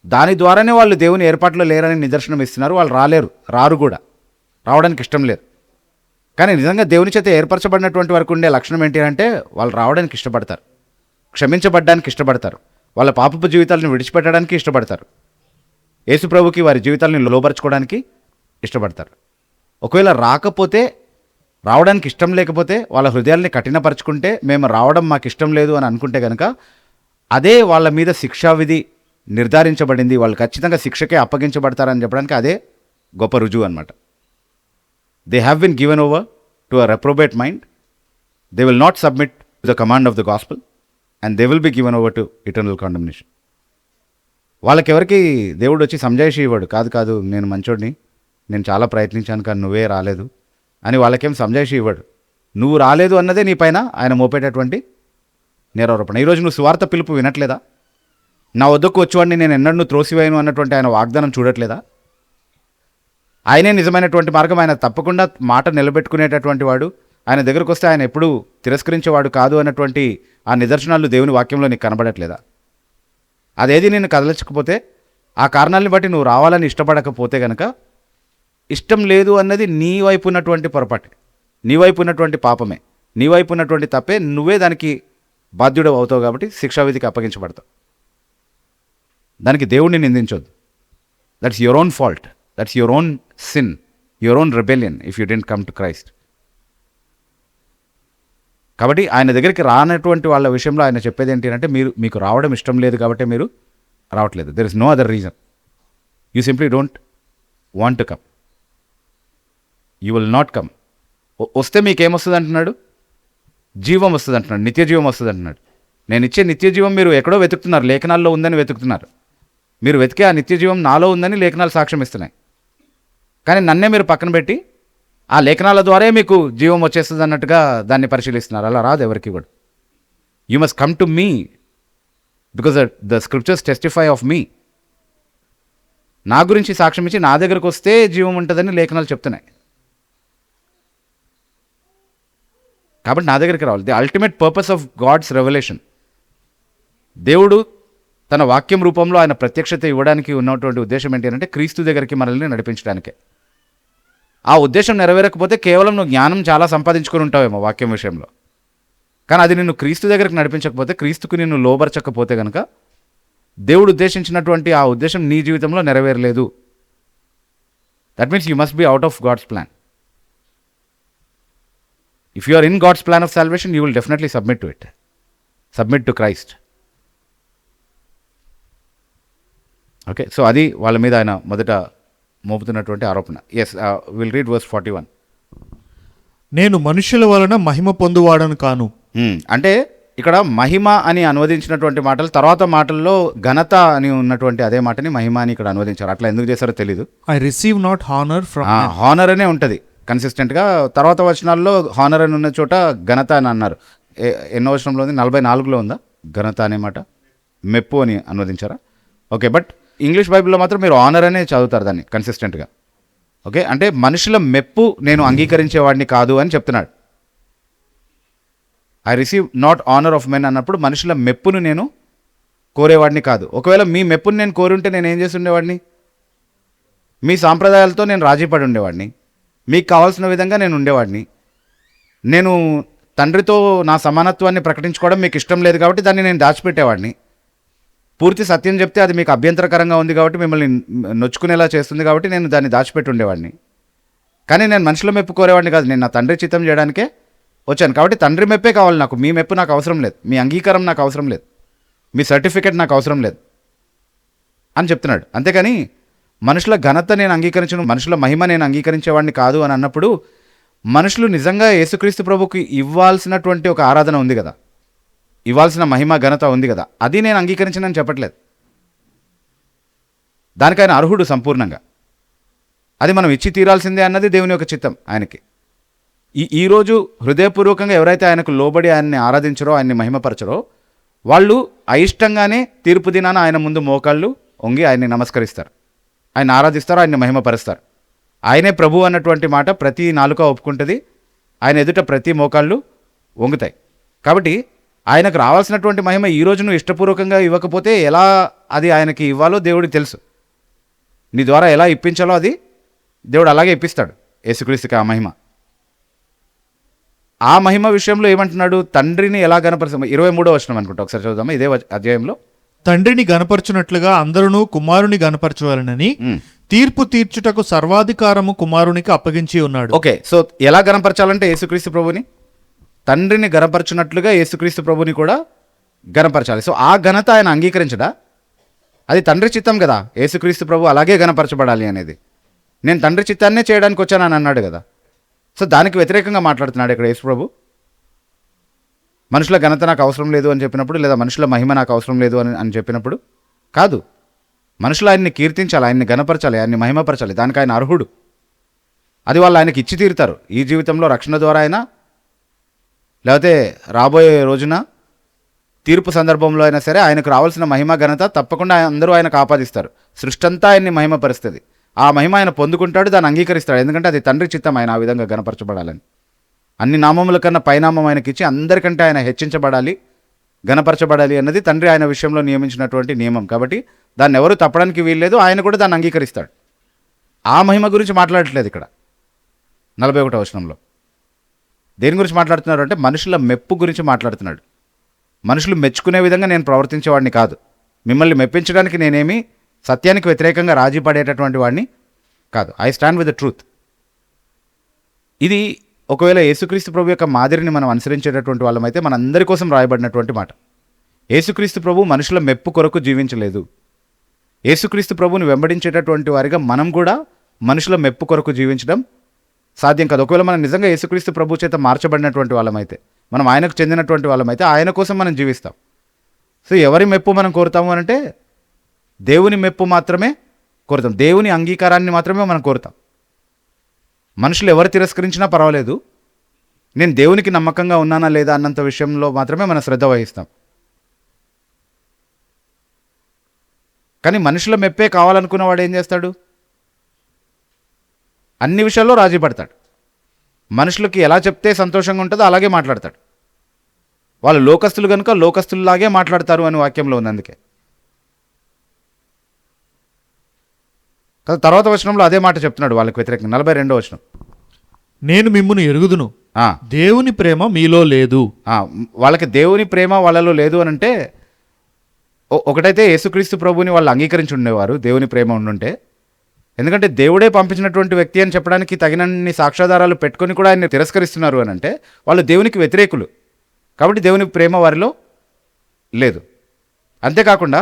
దాని ద్వారానే వాళ్ళు దేవుని ఏర్పాట్లో లేరని నిదర్శనం ఇస్తున్నారు. వాళ్ళు రారు కూడా, రావడానికి ఇష్టం లేదు. కానీ నిజంగా దేవుని చేత ఏర్పరచబడినటువంటి వరకు ఉండే లక్షణం ఏంటి అంటే వాళ్ళు రావడానికి ఇష్టపడతారు, క్షమించబడ్డానికి ఇష్టపడతారు, వాళ్ళ పాపపు జీవితాలను విడిచిపెట్టడానికి ఇష్టపడతారు, యేసుప్రభుకి వారి జీవితాలను లోబరుచుకోవడానికి ఇష్టపడతారు. ఒకవేళ రావడానికి ఇష్టం లేకపోతే వాళ్ళ హృదయాల్ని కఠినపరుచుకుంటే మేము రావడం మాకు ఇష్టం లేదు అని అనుకుంటే కనుక అదే వాళ్ళ మీద శిక్షావిధి నిర్ధారించబడింది, వాళ్ళు ఖచ్చితంగా శిక్షకే అప్పగించబడతారని చెప్పడానికి అదే గొప్ప రుజువు అనమాట. They have been given over to a reprobate mind. They will not submit to the command of the gospel and they will be given over to eternal condemnation. వాళ్ళకెవరికి దేవుడు వచ్చి సంజాయిషి ఇవ్వడు. కాదు నేను మంచోడిని, నేను చాలా ప్రయత్నించాను కానీ నువ్వే రాలేదు అని వాళ్ళకేం సంజాయిషి ఇవ్వడు. నువ్వు రాలేదు అన్నదే నీ పైన ఆయన మోపేటటువంటి నేరారోపణ. ఈరోజు నువ్వు సువార్త పిలుపు వినట్లేదా? నా వద్దకు వచ్చేవాడిని నేను ఎన్నడూ త్రోసివేయను అన్నటువంటి ఆయన వాగ్దానం చూడట్లేదా? ఆయనే నిజమైనటువంటి మార్గం, ఆయన తప్పకుండా మాట నిలబెట్టుకునేటటువంటి వాడు, ఆయన దగ్గరకు వస్తే ఆయన ఎప్పుడూ తిరస్కరించేవాడు కాదు అన్నటువంటి ఆ నిదర్శనాలు దేవుని వాక్యంలో నీకు కనబడట్లేదా? అదేది నేను కదలచకపోతే, ఆ కారణాలను బట్టి నువ్వు రావాలని ఇష్టపడకపోతే కనుక ఇష్టం లేదు అన్నది నీ వైపు ఉన్నటువంటి పొరపాటే, నీ వైపు ఉన్నటువంటి పాపమే, నీ వైపు ఉన్నటువంటి తప్పే. నువ్వే దానికి బాధ్యుడు అవుతావు కాబట్టి శిక్షావిధికి అప్పగించబడతావు. దానికి దేవుడిని నిందించొద్దు. That's your own fault, that's your own sin, your own rebellion if you don't come to Christ. కాబట్టి ఆయన దగ్గరికి రానటువంటి వాళ్ళ విషయంలో ఆయన చెప్పేది ఏంటి అంటే మీకు రావడం ఇష్టం లేదు కాబట్టి మీరు రావట్లేదు. There is no other reason. You simply don't want to come. You will not come. వస్తే మీకేమొస్తుంది అంటున్నాడు? జీవం వస్తుంది అంటున్నాడు, నిత్య జీవం వస్తుంది అంటున్నాడు. నేను ఇచ్చే నిత్య జీవం మీరు ఎక్కడో వెతుకుతున్నారు, లేఖనాల్లో ఉందని వెతుకుతున్నారు. మీరు వెతికే ఆ నిత్య జీవం నాలో ఉందని లేఖనాలు సాక్ష్యం ఇస్తున్నాయి. కానీ నన్నే మీరు పక్కన పెట్టి ఆ లేఖనాల ద్వారా మీకు జీవం వచ్చేస్తుంది అన్నట్టుగా దాన్ని పరిశీలిస్తున్నారు. అలా రాదు ఎవరికి కూడా. You must come to me because the scriptures testify of me. నా గురించి సాక్ష్యం ఇచ్చి నా దగ్గరకు వస్తే జీవం ఉంటుందని లేఖనాలు చెప్తున్నాయి. కాబట్టి నా దగ్గరికి రావాలి. The ultimate purpose of God's revelation, దేవుడు తన వాక్యం రూపంలో ఆయన ప్రత్యక్షత ఇవ్వడానికి ఉన్నటువంటి ఉద్దేశం ఏంటి అంటే క్రీస్తు దగ్గరికి మనల్ని నడిపించడానికే. ఆ ఉద్దేశం నెరవేరకపోతే కేవలం నువ్వు జ్ఞానం చాలా సంపాదించుకొని ఉంటావేమో వాక్యం విషయంలో, కానీ అది నిన్ను క్రీస్తు దగ్గరికి నడిపించకపోతే, క్రీస్తుకు నిన్ను లోబరచకపోతే కనుక దేవుడు ఉద్దేశించినటువంటి ఆ ఉద్దేశం నీ జీవితంలో నెరవేరలేదు. That means you must be out of God's plan. If you are in God's plan of salvation you will definitely submit to it, submit to Christ. Okay, so అది వాళ్ళ మీద ఆయన మొదట మోపుతున్నటువంటి ఆరోపణ. Yes, will read verse 41. నేను మనుషుల వలన మహిమ పొందువాడను కాను. అంటే ఇక్కడ మహిమ అని అనువదించినటువంటి మాటలు తర్వాత మాటల్లో ఘనత అని ఉన్నటువంటి అదే మాటని మహిమ అని ఇక్కడ అనువదించారు. అట్లా ఎందుకు చేశారో తెలీదు. I receive not honor from men. Honour అనే ఉంటుంది కన్సిస్టెంట్గా. తర్వాత వచనాల్లో హానర్ అని ఉన్న చోట ఘనత అని అన్నారు. ఎన్నో వచనంలో ఉంది? 44లో ఉందా ఘనత అనే మాట? మెప్పు అని అనువదించారా? ఓకే, బట్ ఇంగ్లీష్ బైబిల్లో మాత్రం మీరు ఆనర్ అనే చదువుతారు దాన్ని కన్సిస్టెంట్గా. ఓకే, అంటే మనుషుల మెప్పు నేను అంగీకరించేవాడిని కాదు అని చెప్తున్నాడు. I receive not honour of men అన్నప్పుడు మనుషుల మెప్పును నేను కోరేవాడిని కాదు. ఒకవేళ మీ మెప్పును నేను కోరుంటే నేను ఏం చేసి ఉండేవాడిని? మీ సాంప్రదాయాలతో నేను రాజీపడి ఉండేవాడిని. మీకు కావాల్సిన విధంగా నేను ఉండేవాడిని. నేను తండ్రితో నా సమానత్వాన్ని ప్రకటించుకోవడం మీకు ఇష్టం లేదు కాబట్టి దాన్ని నేను దాచిపెట్టేవాడిని. పూర్తి సత్యం చెప్తే అది మీకు అభ్యంతరకరంగా ఉంది కాబట్టి మిమ్మల్ని నొచ్చుకునేలా చేస్తుంది కాబట్టి నేను దాన్ని దాచిపెట్టి ఉండేవాడిని. కానీ నేను మనుషుల మెప్పు కోరేవాడిని కాదు. నేను నా తండ్రి చిత్తం చేయడానికే వచ్చాను కాబట్టి తండ్రి మెప్పే కావాలి నాకు. మీ మెప్పు నాకు అవసరం లేదు, మీ అంగీకారం నాకు అవసరం లేదు, మీ సర్టిఫికెట్ నాకు అవసరం లేదు అని చెప్తున్నాడు. అంతేకాని మనుషుల ఘనత నేను అంగీకరించను, మనుషుల మహిమ నేను అంగీకరించేవాడిని కాదు అని అన్నప్పుడు మనుషులు నిజంగా యేసుక్రీస్తు ప్రభుకి ఇవ్వాల్సినటువంటి ఒక ఆరాధన ఉంది కదా, ఇవ్వాల్సిన మహిమ ఘనత ఉంది కదా, అది నేను అంగీకరించనని చెప్పట్లేదు. దానికి ఆయన అర్హుడు సంపూర్ణంగా. అది మనం ఇచ్చి తీరాల్సిందే అన్నది దేవుని యొక్క చిత్తం ఆయనకి. ఈరోజు హృదయపూర్వకంగా ఎవరైతే ఆయనకు లోబడి ఆయన్ని ఆరాధించరో, ఆయన్ని మహిమపరచరో, వాళ్ళు అయిష్టంగానే తీర్పు దినాన ఆయన ముందు మోకాళ్ళు వంగి ఆయన్ని నమస్కరిస్తారు, ఆయన ఆరాధిస్తారు, ఆయన్ని మహిమపరుస్తారు. ఆయనే ప్రభు అన్నటువంటి మాట ప్రతి నాలుక ఒప్పుకుంటుంది, ఆయన ఎదుట ప్రతి మోకాళ్ళు వంగుతాయి. కాబట్టి ఆయనకు రావాల్సినటువంటి మహిమ ఈ రోజు నువ్వు ఇష్టపూర్వకంగా ఇవ్వకపోతే ఎలా అది ఆయనకి ఇవ్వాలో దేవుడికి తెలుసు. నీ ద్వారా ఎలా ఇప్పించాలో అది దేవుడు అలాగే ఇప్పిస్తాడు యేసుక్రీస్తుకి ఆ మహిమ. ఆ మహిమ విషయంలో ఏమంటున్నాడు? తండ్రిని ఎలా గణపరచ 23వ వచనం అనుకుంటా, ఒకసారి చూద్దామా ఇదే అధ్యాయంలో. తండ్రిని గనపరచునట్లుగా అందరూ కుమారుని గనపరచవాలనని తీర్పు తీర్చుటకు సర్వాధికారము కుమారునికి అప్పగించి ఉన్నాడు. ఓకే, సో ఎలా గణపరచాలంటే యేసుక్రీస్తు ప్రభుని తండ్రిని గణపరచున్నట్లుగా యేసుక్రీస్తు ప్రభుని కూడా గణపరచాలి. సో ఆ ఘనత ఆయన అంగీకరించడా? అది తండ్రి చిత్తం కదా, యేసుక్రీస్తు ప్రభు అలాగే గణపరచబడాలి అనేది. నేను తండ్రి చిత్తాన్నే చేయడానికి వచ్చానని అన్నాడు కదా. సో దానికి వ్యతిరేకంగా మాట్లాడుతున్నాడు ఇక్కడ యేసు ప్రభు. మనుషుల ఘనత నాకు అవసరం లేదు అని చెప్పినప్పుడు, లేదా మనుషుల మహిమ నాకు అవసరం లేదు అని చెప్పినప్పుడు కాదు. మనుషులు ఆయన్ని కీర్తించాలి, ఆయన్ని ఘనపరచాలి, ఆయన్ని మహిమపరచాలి. దానికి ఆయన అర్హుడు. అది వాళ్ళు ఆయనకి ఇచ్చి తీరుతారు. ఈ జీవితంలో రక్షణ ద్వారా అయినా, లేకపోతే రాబోయే రోజున తీర్పు సందర్భంలో అయినా సరే ఆయనకు రావాల్సిన మహిమ ఘనత తప్పకుండా అందరూ ఆయనకు ఆపాదిస్తారు. సృష్టి అంతా ఆయన్ని మహిమపరుస్తుంది. ఆ మహిమ ఆయన పొందుకుంటాడు, దాన్ని అంగీకరిస్తాడు. ఎందుకంటే అది తండ్రి చిత్తం ఆయన ఆ విధంగా గణపరచబడాలని. అన్ని నామముల కన్నా పైనామం ఆయనకి ఇచ్చి అందరికంటే ఆయన హెచ్చించబడాలి, గణపరచబడాలి అన్నది తండ్రి ఆయన విషయంలో నియమించినటువంటి నియమం. కాబట్టి దాన్ని ఎవరు తప్పడానికి వీల్లేదు, ఆయన కూడా దాన్ని అంగీకరిస్తాడు. ఆ మహిమ గురించి మాట్లాడట్లేదు ఇక్కడ 41వ వచనంలో. దేని గురించి మాట్లాడుతున్నారు అంటే మనుషుల మెప్పు గురించి మాట్లాడుతున్నాడు. మనుషులు మెచ్చుకునే విధంగా నేను ప్రవర్తించేవాడిని కాదు. మిమ్మల్ని మెప్పించడానికి నేనేమి సత్యానికి వ్యతిరేకంగా రాజీ పడేటటువంటి వాడిని కాదు. I stand with the truth. ఇది ఒకవేళ యేసుక్రీస్తు ప్రభు యొక్క మాదిరిని మనం అనుసరించేటటువంటి వాళ్ళమైతే మనందరి కోసం రాయబడినటువంటి మాట. యేసుక్రీస్తు ప్రభు మనుషుల మెప్పు కొరకు జీవించలేదు. యేసుక్రీస్తు ప్రభుని వెంబడించేటటువంటి వారిగా మనం కూడా మనుషుల మెప్పు కొరకు జీవించడం సాధ్యం కాదు. ఒకవేళ మనం నిజంగా యేసుక్రీస్తు ప్రభు చేత మార్చబడినటువంటి వాళ్ళమైతే, మనం ఆయనకు చెందినటువంటి వాళ్ళమైతే ఆయన కోసం మనం జీవిస్తాం. సో ఎవరి మెప్పు మనం కోరుతాము అంటే దేవుని మెప్పు మాత్రమే కోరుతాం, దేవుని అంగీకారాన్ని మాత్రమే మనం కోరుతాం. మనుషులు ఎవరు తిరస్కరించినా పర్వాలేదు, నేను దేవునికి నమ్మకంగా ఉన్నానా లేదా అన్నంత విషయంలో మాత్రమే మనం శ్రద్ధ వహిస్తాం. కానీ మనుషుల మెప్పే కావాలనుకున్నవాడు ఏం చేస్తాడు? అన్ని విషయాల్లో రాజీ పడతాడు. మనుషులకి ఎలా చెప్తే సంతోషంగా ఉంటుందో అలాగే మాట్లాడతాడు. వాళ్ళు లోకస్తులు కనుక లోకస్తుల్లాగే మాట్లాడతారు అని వాక్యంలో ఉంది. అందుకే తర్వాత వచనంలో అదే మాట చెప్తున్నాడు వాళ్ళకి వ్యతిరేకంగా. 42వ వచనం, నేను మిమ్మును ఎరుగుదును, దేవుని ప్రేమ మీలో లేదు. వాళ్ళకి దేవుని ప్రేమ వాళ్ళలో లేదు అని అంటే, ఒకటైతే యేసుక్రీస్తు ప్రభుని వాళ్ళు అంగీకరించి ఉండేవారు దేవుని ప్రేమ ఉండుంటే. ఎందుకంటే దేవుడే పంపించినటువంటి వ్యక్తి అని చెప్పడానికి తగినన్ని సాక్ష్యాధారాలు పెట్టుకొని కూడా ఆయన్ని తిరస్కరిస్తున్నారు అని అంటే వాళ్ళు దేవునికి వ్యతిరేకులు. కాబట్టి దేవుని ప్రేమ వారిలో లేదు. అంతేకాకుండా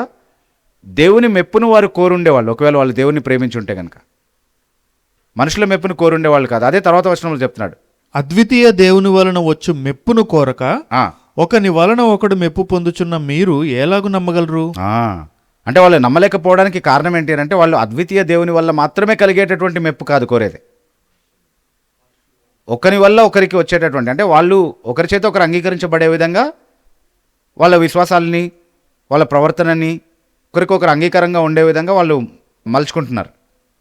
దేవుని మెప్పును వారు కోరుండేవాళ్ళు. ఒకవేళ వాళ్ళు దేవుని ప్రేమించి ఉంటే కనుక మనుషుల మెప్పును కోరుండేవాళ్ళు కాదు. అదే తర్వాత వచనంలో చెప్తున్నాడు, అద్వితీయ దేవుని వలన వచ్చు మెప్పును కోరక ఒకని వలన ఒకడు మెప్పు పొందుచున్న మీరు ఎలాగు నమ్మగలరు? అంటే వాళ్ళు నమ్మలేకపోవడానికి కారణం ఏంటి అని అంటే వాళ్ళు అద్వితీయ దేవుని వల్ల మాత్రమే కలిగేటటువంటి మెప్పు కాదు కోరేది. ఒకరి వల్ల ఒకరికి వచ్చేటటువంటి, అంటే వాళ్ళు ఒకరి చేత ఒకరు అంగీకరించబడే విధంగా వాళ్ళ విశ్వాసాలని, వాళ్ళ ప్రవర్తనని ఒకరికొకరు అంగీకారంగా ఉండే విధంగా వాళ్ళు మలుచుకుంటున్నారు.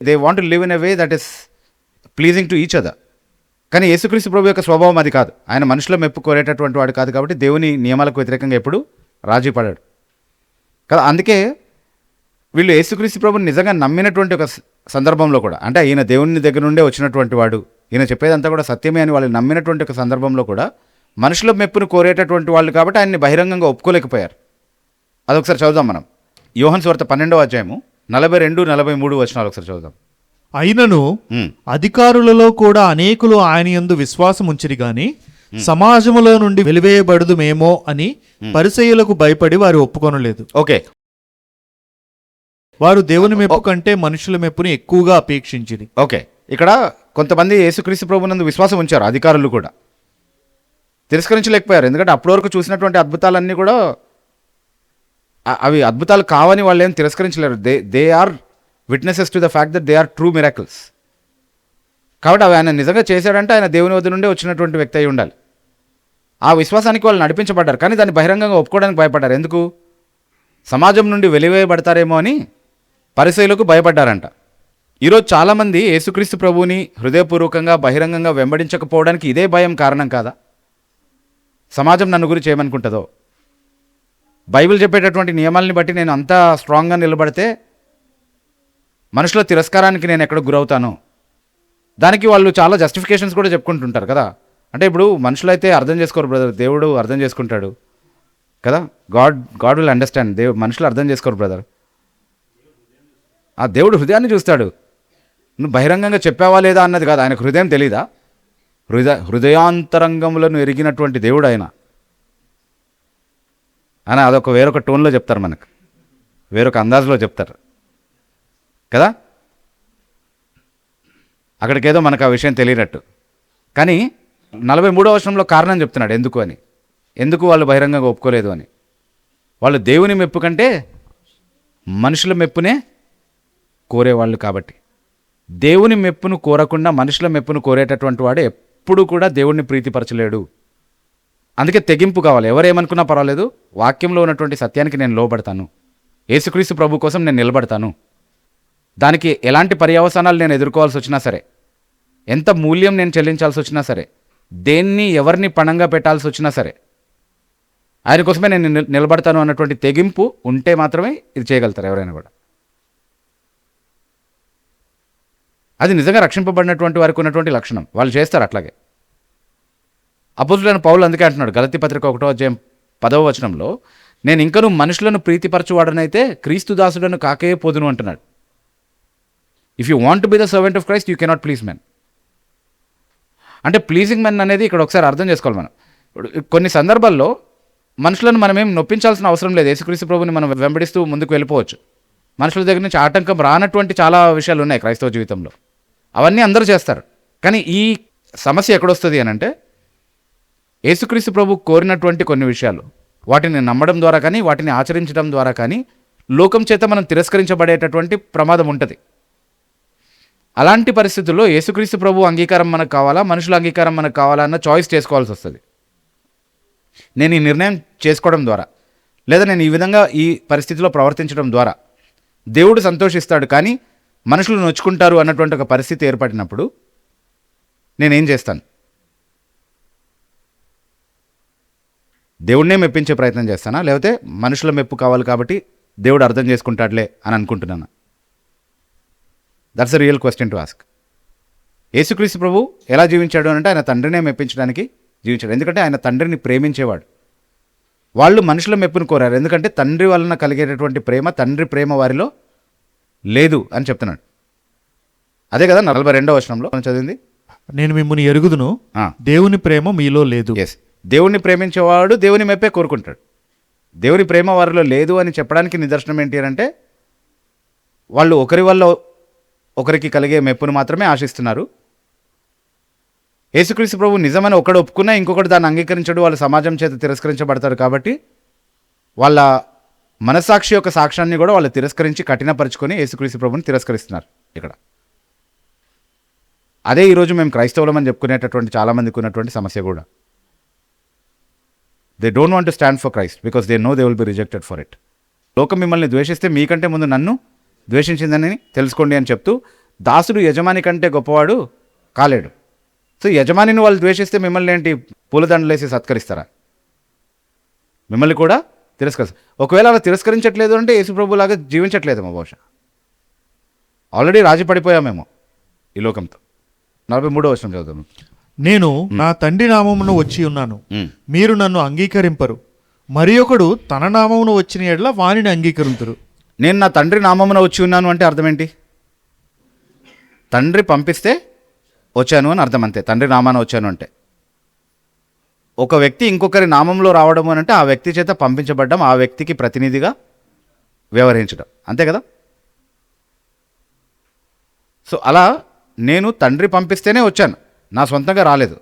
They want to live in a way that is pleasing to each other. కానీ యేసుక్రీస్తు ప్రభు యొక్క స్వభావం అది కాదు. ఆయన మనుషుల మెప్పు కోరేటటువంటి వాడు కాదు కాబట్టి దేవుని నియమాలకు వ్యతిరేకంగా ఎప్పుడు రాజీ పడాడు కదా. అందుకే వీళ్ళు యేసుక్రీస్తు ప్రభుని నిజంగా నమ్మినటువంటి ఒక సందర్భంలో కూడా, అంటే ఈయన దేవుని దగ్గర నుండే వచ్చినటువంటి వాడు, ఈయన చెప్పేదంతా కూడా సత్యమే అని వాళ్ళు నమ్మినటువంటి ఒక సందర్భంలో కూడా మనుషుల మెప్పును కోరేటటువంటి వాళ్ళు కాబట్టి ఆయన్ని బహిరంగంగా ఒప్పుకోలేకపోయారు. అదొకసారి చదువుదాం మనం. యోహన్ సువార్త 12వ అధ్యాయము 42-43 వచనాలు ఒకసారి చదువుదాం. అయినను అధికారులలో కూడా అనేకులు ఆయన యందు విశ్వాసం ఉంచిరి గాని సమాజములో నుండి వెలివేయబడుదుమేమో అని పరిసయ్యులకు భయపడి వారు ఒప్పుకొనలేదు. ఓకే, వారు దేవుని మెప్పు కంటే మనుషుల మెప్పుని ఎక్కువగా అపేక్షించిరి. ఓకే. ఇక్కడ కొంతమంది యేసుక్రీస్తు ప్రభునందు విశ్వాసం ఉంచారు, అధికారులు కూడా తిరస్కరించలేకపోయారు. ఎందుకంటే అప్పటి వరకు చూసినటువంటి అద్భుతాలన్నీ కూడా అవి అద్భుతాలు కావని వాళ్ళు ఏం తిరస్కరించలేరు. They are witnesses to the fact that they are true miracles. కాబట్టి అవి ఆయన నిజంగా చేశాడంటే ఆయన దేవుని వద్ద నుండి వచ్చినటువంటి వ్యక్తి అయి ఉండాలి. ఆ విశ్వాసానికి వాళ్ళు నడిపించబడ్డారు, కానీ దాన్ని బహిరంగంగా ఒప్పుకోవడానికి భయపడ్డారు. ఎందుకు? సమాజం నుండి వెలివేయబడతారేమో అని పరిసయ్యులకు భయపడ్డారంట. ఈరోజు చాలామంది యేసుక్రీస్తు ప్రభువుని హృదయపూర్వకంగా బహిరంగంగా వెంబడించకపోవడానికి ఇదే భయం కారణం కాదా? సమాజం నన్ను గురించి ఏమనుకుంటుందో, బైబిల్ చెప్పేటటువంటి నియమాలని బట్టి నేను అంతా స్ట్రాంగ్గా నిలబడితే మనుషుల తిరస్కారానికి నేను ఎక్కడ గురవుతాను, దానికి వాళ్ళు చాలా జస్టిఫికేషన్స్ కూడా చెప్పుకుంటుంటారు కదా. అంటే ఇప్పుడు మనుషులైతే అర్థం చేసుకోరు బ్రదర్, దేవుడు అర్థం చేసుకుంటాడు కదా. God will understand. మనుషులు అర్థం చేసుకోరు బ్రదర్. ఆ దేవుడు హృదయాన్ని చూస్తాడు. నువ్వు బహిరంగంగా చెప్పావా లేదా అన్నది కాదు, ఆయనకు హృదయం తెలీదా? హృదయాంతరంగములను ఎరిగినటువంటి దేవుడు ఆయన. అని అదొక వేరొక టోన్లో చెప్తారు, మనకు వేరొక అందాజులో చెప్తారు కదా. అక్కడికేదో మనకు ఆ విషయం తెలియనట్టు. కానీ 43వ వచనంలో కారణం చెప్తున్నాడు ఎందుకు వాళ్ళు బహిరంగంగా ఒప్పుకోలేదు అని. వాళ్ళు దేవుని మెప్పు కంటే మనుషుల మెప్పునే కోరేవాళ్ళు కాబట్టి. దేవుని మెప్పును కోరకుండా మనుషుల మెప్పును కోరేటటువంటి వాడు ఎప్పుడు కూడా దేవుణ్ణి ప్రీతిపరచలేడు. అందుకే తెగింపు కావాలి. ఎవరేమనుకున్నా పర్వాలేదు, వాక్యంలో ఉన్నటువంటి సత్యానికి నేను లోబడతాను, యేసుక్రీస్తు ప్రభు కోసం నేను నిలబడతాను. దానికి ఎలాంటి పర్యవసానాలు నేను ఎదుర్కోవాల్సి వచ్చినా సరే, ఎంత మూల్యం నేను చెల్లించాల్సి వచ్చినా సరే, దేన్ని ఎవరిని పణంగా పెట్టాల్సి వచ్చినా సరే, ఆయన కోసమే నేను నిలబడతాను అన్నటువంటి తెగింపు ఉంటే మాత్రమే ఇది చేయగలుగుతారు ఎవరైనా కూడా. అది నిజంగా రక్షింపబడినటువంటి వారికి ఉన్నటువంటి లక్షణం. వాళ్ళు చేస్తారు అట్లాగే. అపోస్తులైన పౌలు అందుకే అంటున్నాడు గలతీ పత్రిక 1వ అధ్యాయం 10వ వచనంలో, నేను ఇంకనూ మనుషులను ప్రీతిపరచువాడనైతే క్రీస్తు దాసుడను కాకే పోదును అంటున్నాడు. If you want to be the servant of Christ you cannot please men. అంటే ప్లీజింగ్ మెన్ అనేది ఇక్కడ ఒకసారి అర్థం చేసుకోవాలి మనం. కొన్ని సందర్భాల్లో మనుషులను మనం ఏం నొప్పించాల్సిన అవసరం లేదు. యేసుక్రీస్తు ప్రభుని మనం వెంబడిస్తూ ముందుకు వెళ్ళిపోవచ్చు. మనుషుల దగ్గర నుంచి ఆటంకం రానటువంటి చాలా విషయాలు ఉన్నాయి క్రైస్తవ జీవితంలో. అవన్నీ అందరూ చేస్తారు. కానీ ఈ సమస్య ఎక్కడొస్తుంది అని అంటే, యేసుక్రీస్తు ప్రభు కోరినటువంటి కొన్ని విషయాలు, వాటిని నమ్మడం ద్వారా కానీ వాటిని ఆచరించడం ద్వారా కానీ లోకం చేత మనం తిరస్కరించబడేటటువంటి ప్రమాదం ఉంటుంది. అలాంటి పరిస్థితుల్లో యేసుక్రీస్తు ప్రభు అంగీకారం మనకు కావాలా, మనుషుల అంగీకారం మనకు కావాలా అన్న చాయిస్ చేసుకోవాల్సి వస్తుంది. నేను ఈ నిర్ణయం చేసుకోవడం ద్వారా, లేదా నేను ఈ విధంగా ఈ పరిస్థితిలో ప్రవర్తించడం ద్వారా దేవుడు సంతోషిస్తాడు, కానీ మనుషులు నొచ్చుకుంటారు అన్నటువంటి ఒక పరిస్థితి ఏర్పడినప్పుడు నేనేం చేస్తాను? దేవుడినే మెప్పించే ప్రయత్నం చేస్తానా, లేకపోతే మనుషుల మెప్పు కావాలి కాబట్టి దేవుడు అర్థం చేసుకుంటాడులే అని అనుకుంటున్నాను? That's a real question to ask. యేసుక్రీస్తు ప్రభు ఎలా జీవించాడు అంటే ఆయన తండ్రినే మెప్పించడానికి జీవించాడు. ఎందుకంటే ఆయన తండ్రిని ప్రేమించేవాడు. వాళ్ళు మనుషుల మెప్పును కోరారు, ఎందుకంటే తండ్రి వలన కలిగేటటువంటి ప్రేమ, తండ్రి ప్రేమ వారిలో లేదు అని చెప్తున్నాడు. అదే కదా 42వ వచనంలో మనం చదివింది, నేను మిమ్మల్ని ఎరుగుదును, దేవుని ప్రేమ మీలో లేదు. ఎస్, దేవుణ్ణి ప్రేమించేవాడు దేవుని మెప్పే కోరుకుంటాడు. దేవుని ప్రేమ వారిలో లేదు అని చెప్పడానికి నిదర్శనం ఏంటి అంటే, వాళ్ళు ఒకరి వల్ల ఒకరికి కలిగే మెప్పును మాత్రమే ఆశిస్తున్నారు. యేసుక్రీస్తు ప్రభు నిజమని ఒకడు ఒప్పుకున్నా ఇంకొకటి దాన్ని అంగీకరించడు, వాళ్ళు సమాజం చేత తిరస్కరించబడతారు. కాబట్టి వాళ్ళ మనస్సాక్షి యొక్క సాక్ష్యాన్ని కూడా వాళ్ళు తిరస్కరించి కఠినపరుచుకొని యేసుక్రీస్తు ప్రభుని తిరస్కరిస్తున్నారు ఇక్కడ. అదే ఈరోజు మేము క్రైస్తవులం అని చెప్పుకునేటటువంటి చాలామందికి ఉన్నటువంటి సమస్య కూడా. They don't want to stand for Christ because they know they will be rejected for it. లోకం మిమ్మల్ని ద్వేషిస్తే మీకంటే ముందు నన్ను ద్వేషించిందని తెలుసుకోండి అని చెప్తూ, దాసుడు యజమాని కంటే గొప్పవాడు కాలేడు. సో యజమానిని వాళ్ళు ద్వేషిస్తే మిమ్మల్ని ఏంటి పూలదండలేసి సత్కరిస్తారా? మిమ్మల్ని కూడా తిరస్కరిస్తారు. ఒకవేళ అలా తిరస్కరించట్లేదు అంటే యేసుప్రభులాగా జీవించట్లేదేమో బహుశా. ఆల్రెడీ రాజీ పడిపోయామేమో ఈ లోకంతో. 43వ వచనం చదువుతాము. నేను నా తండ్రి నామమును వచ్చి ఉన్నాను, మీరు నన్ను అంగీకరింపరు. మరి ఒకడు తన నామమును వచ్చిన ఎడల వానిని అంగీకరింతురు. నేను నా తండ్రి నామమున వచ్చి ఉన్నాను అంటే అర్థం ఏంటి? తండ్రి పంపిస్తే వచ్చాను అని అర్థం, అంతే. తండ్రి నామాన వచ్చాను అంటే ఒక వ్యక్తి ఇంకొకరి నామంలో రావడం అని అంటే ఆ వ్యక్తి చేత పంపించబడ్డం, ఆ వ్యక్తికి ప్రతినిధిగా వ్యవహరించడం, అంతే కదా. సో అలా నేను తండ్రి పంపిస్తేనే వచ్చాను, నా సొంతంగా రాలేదు.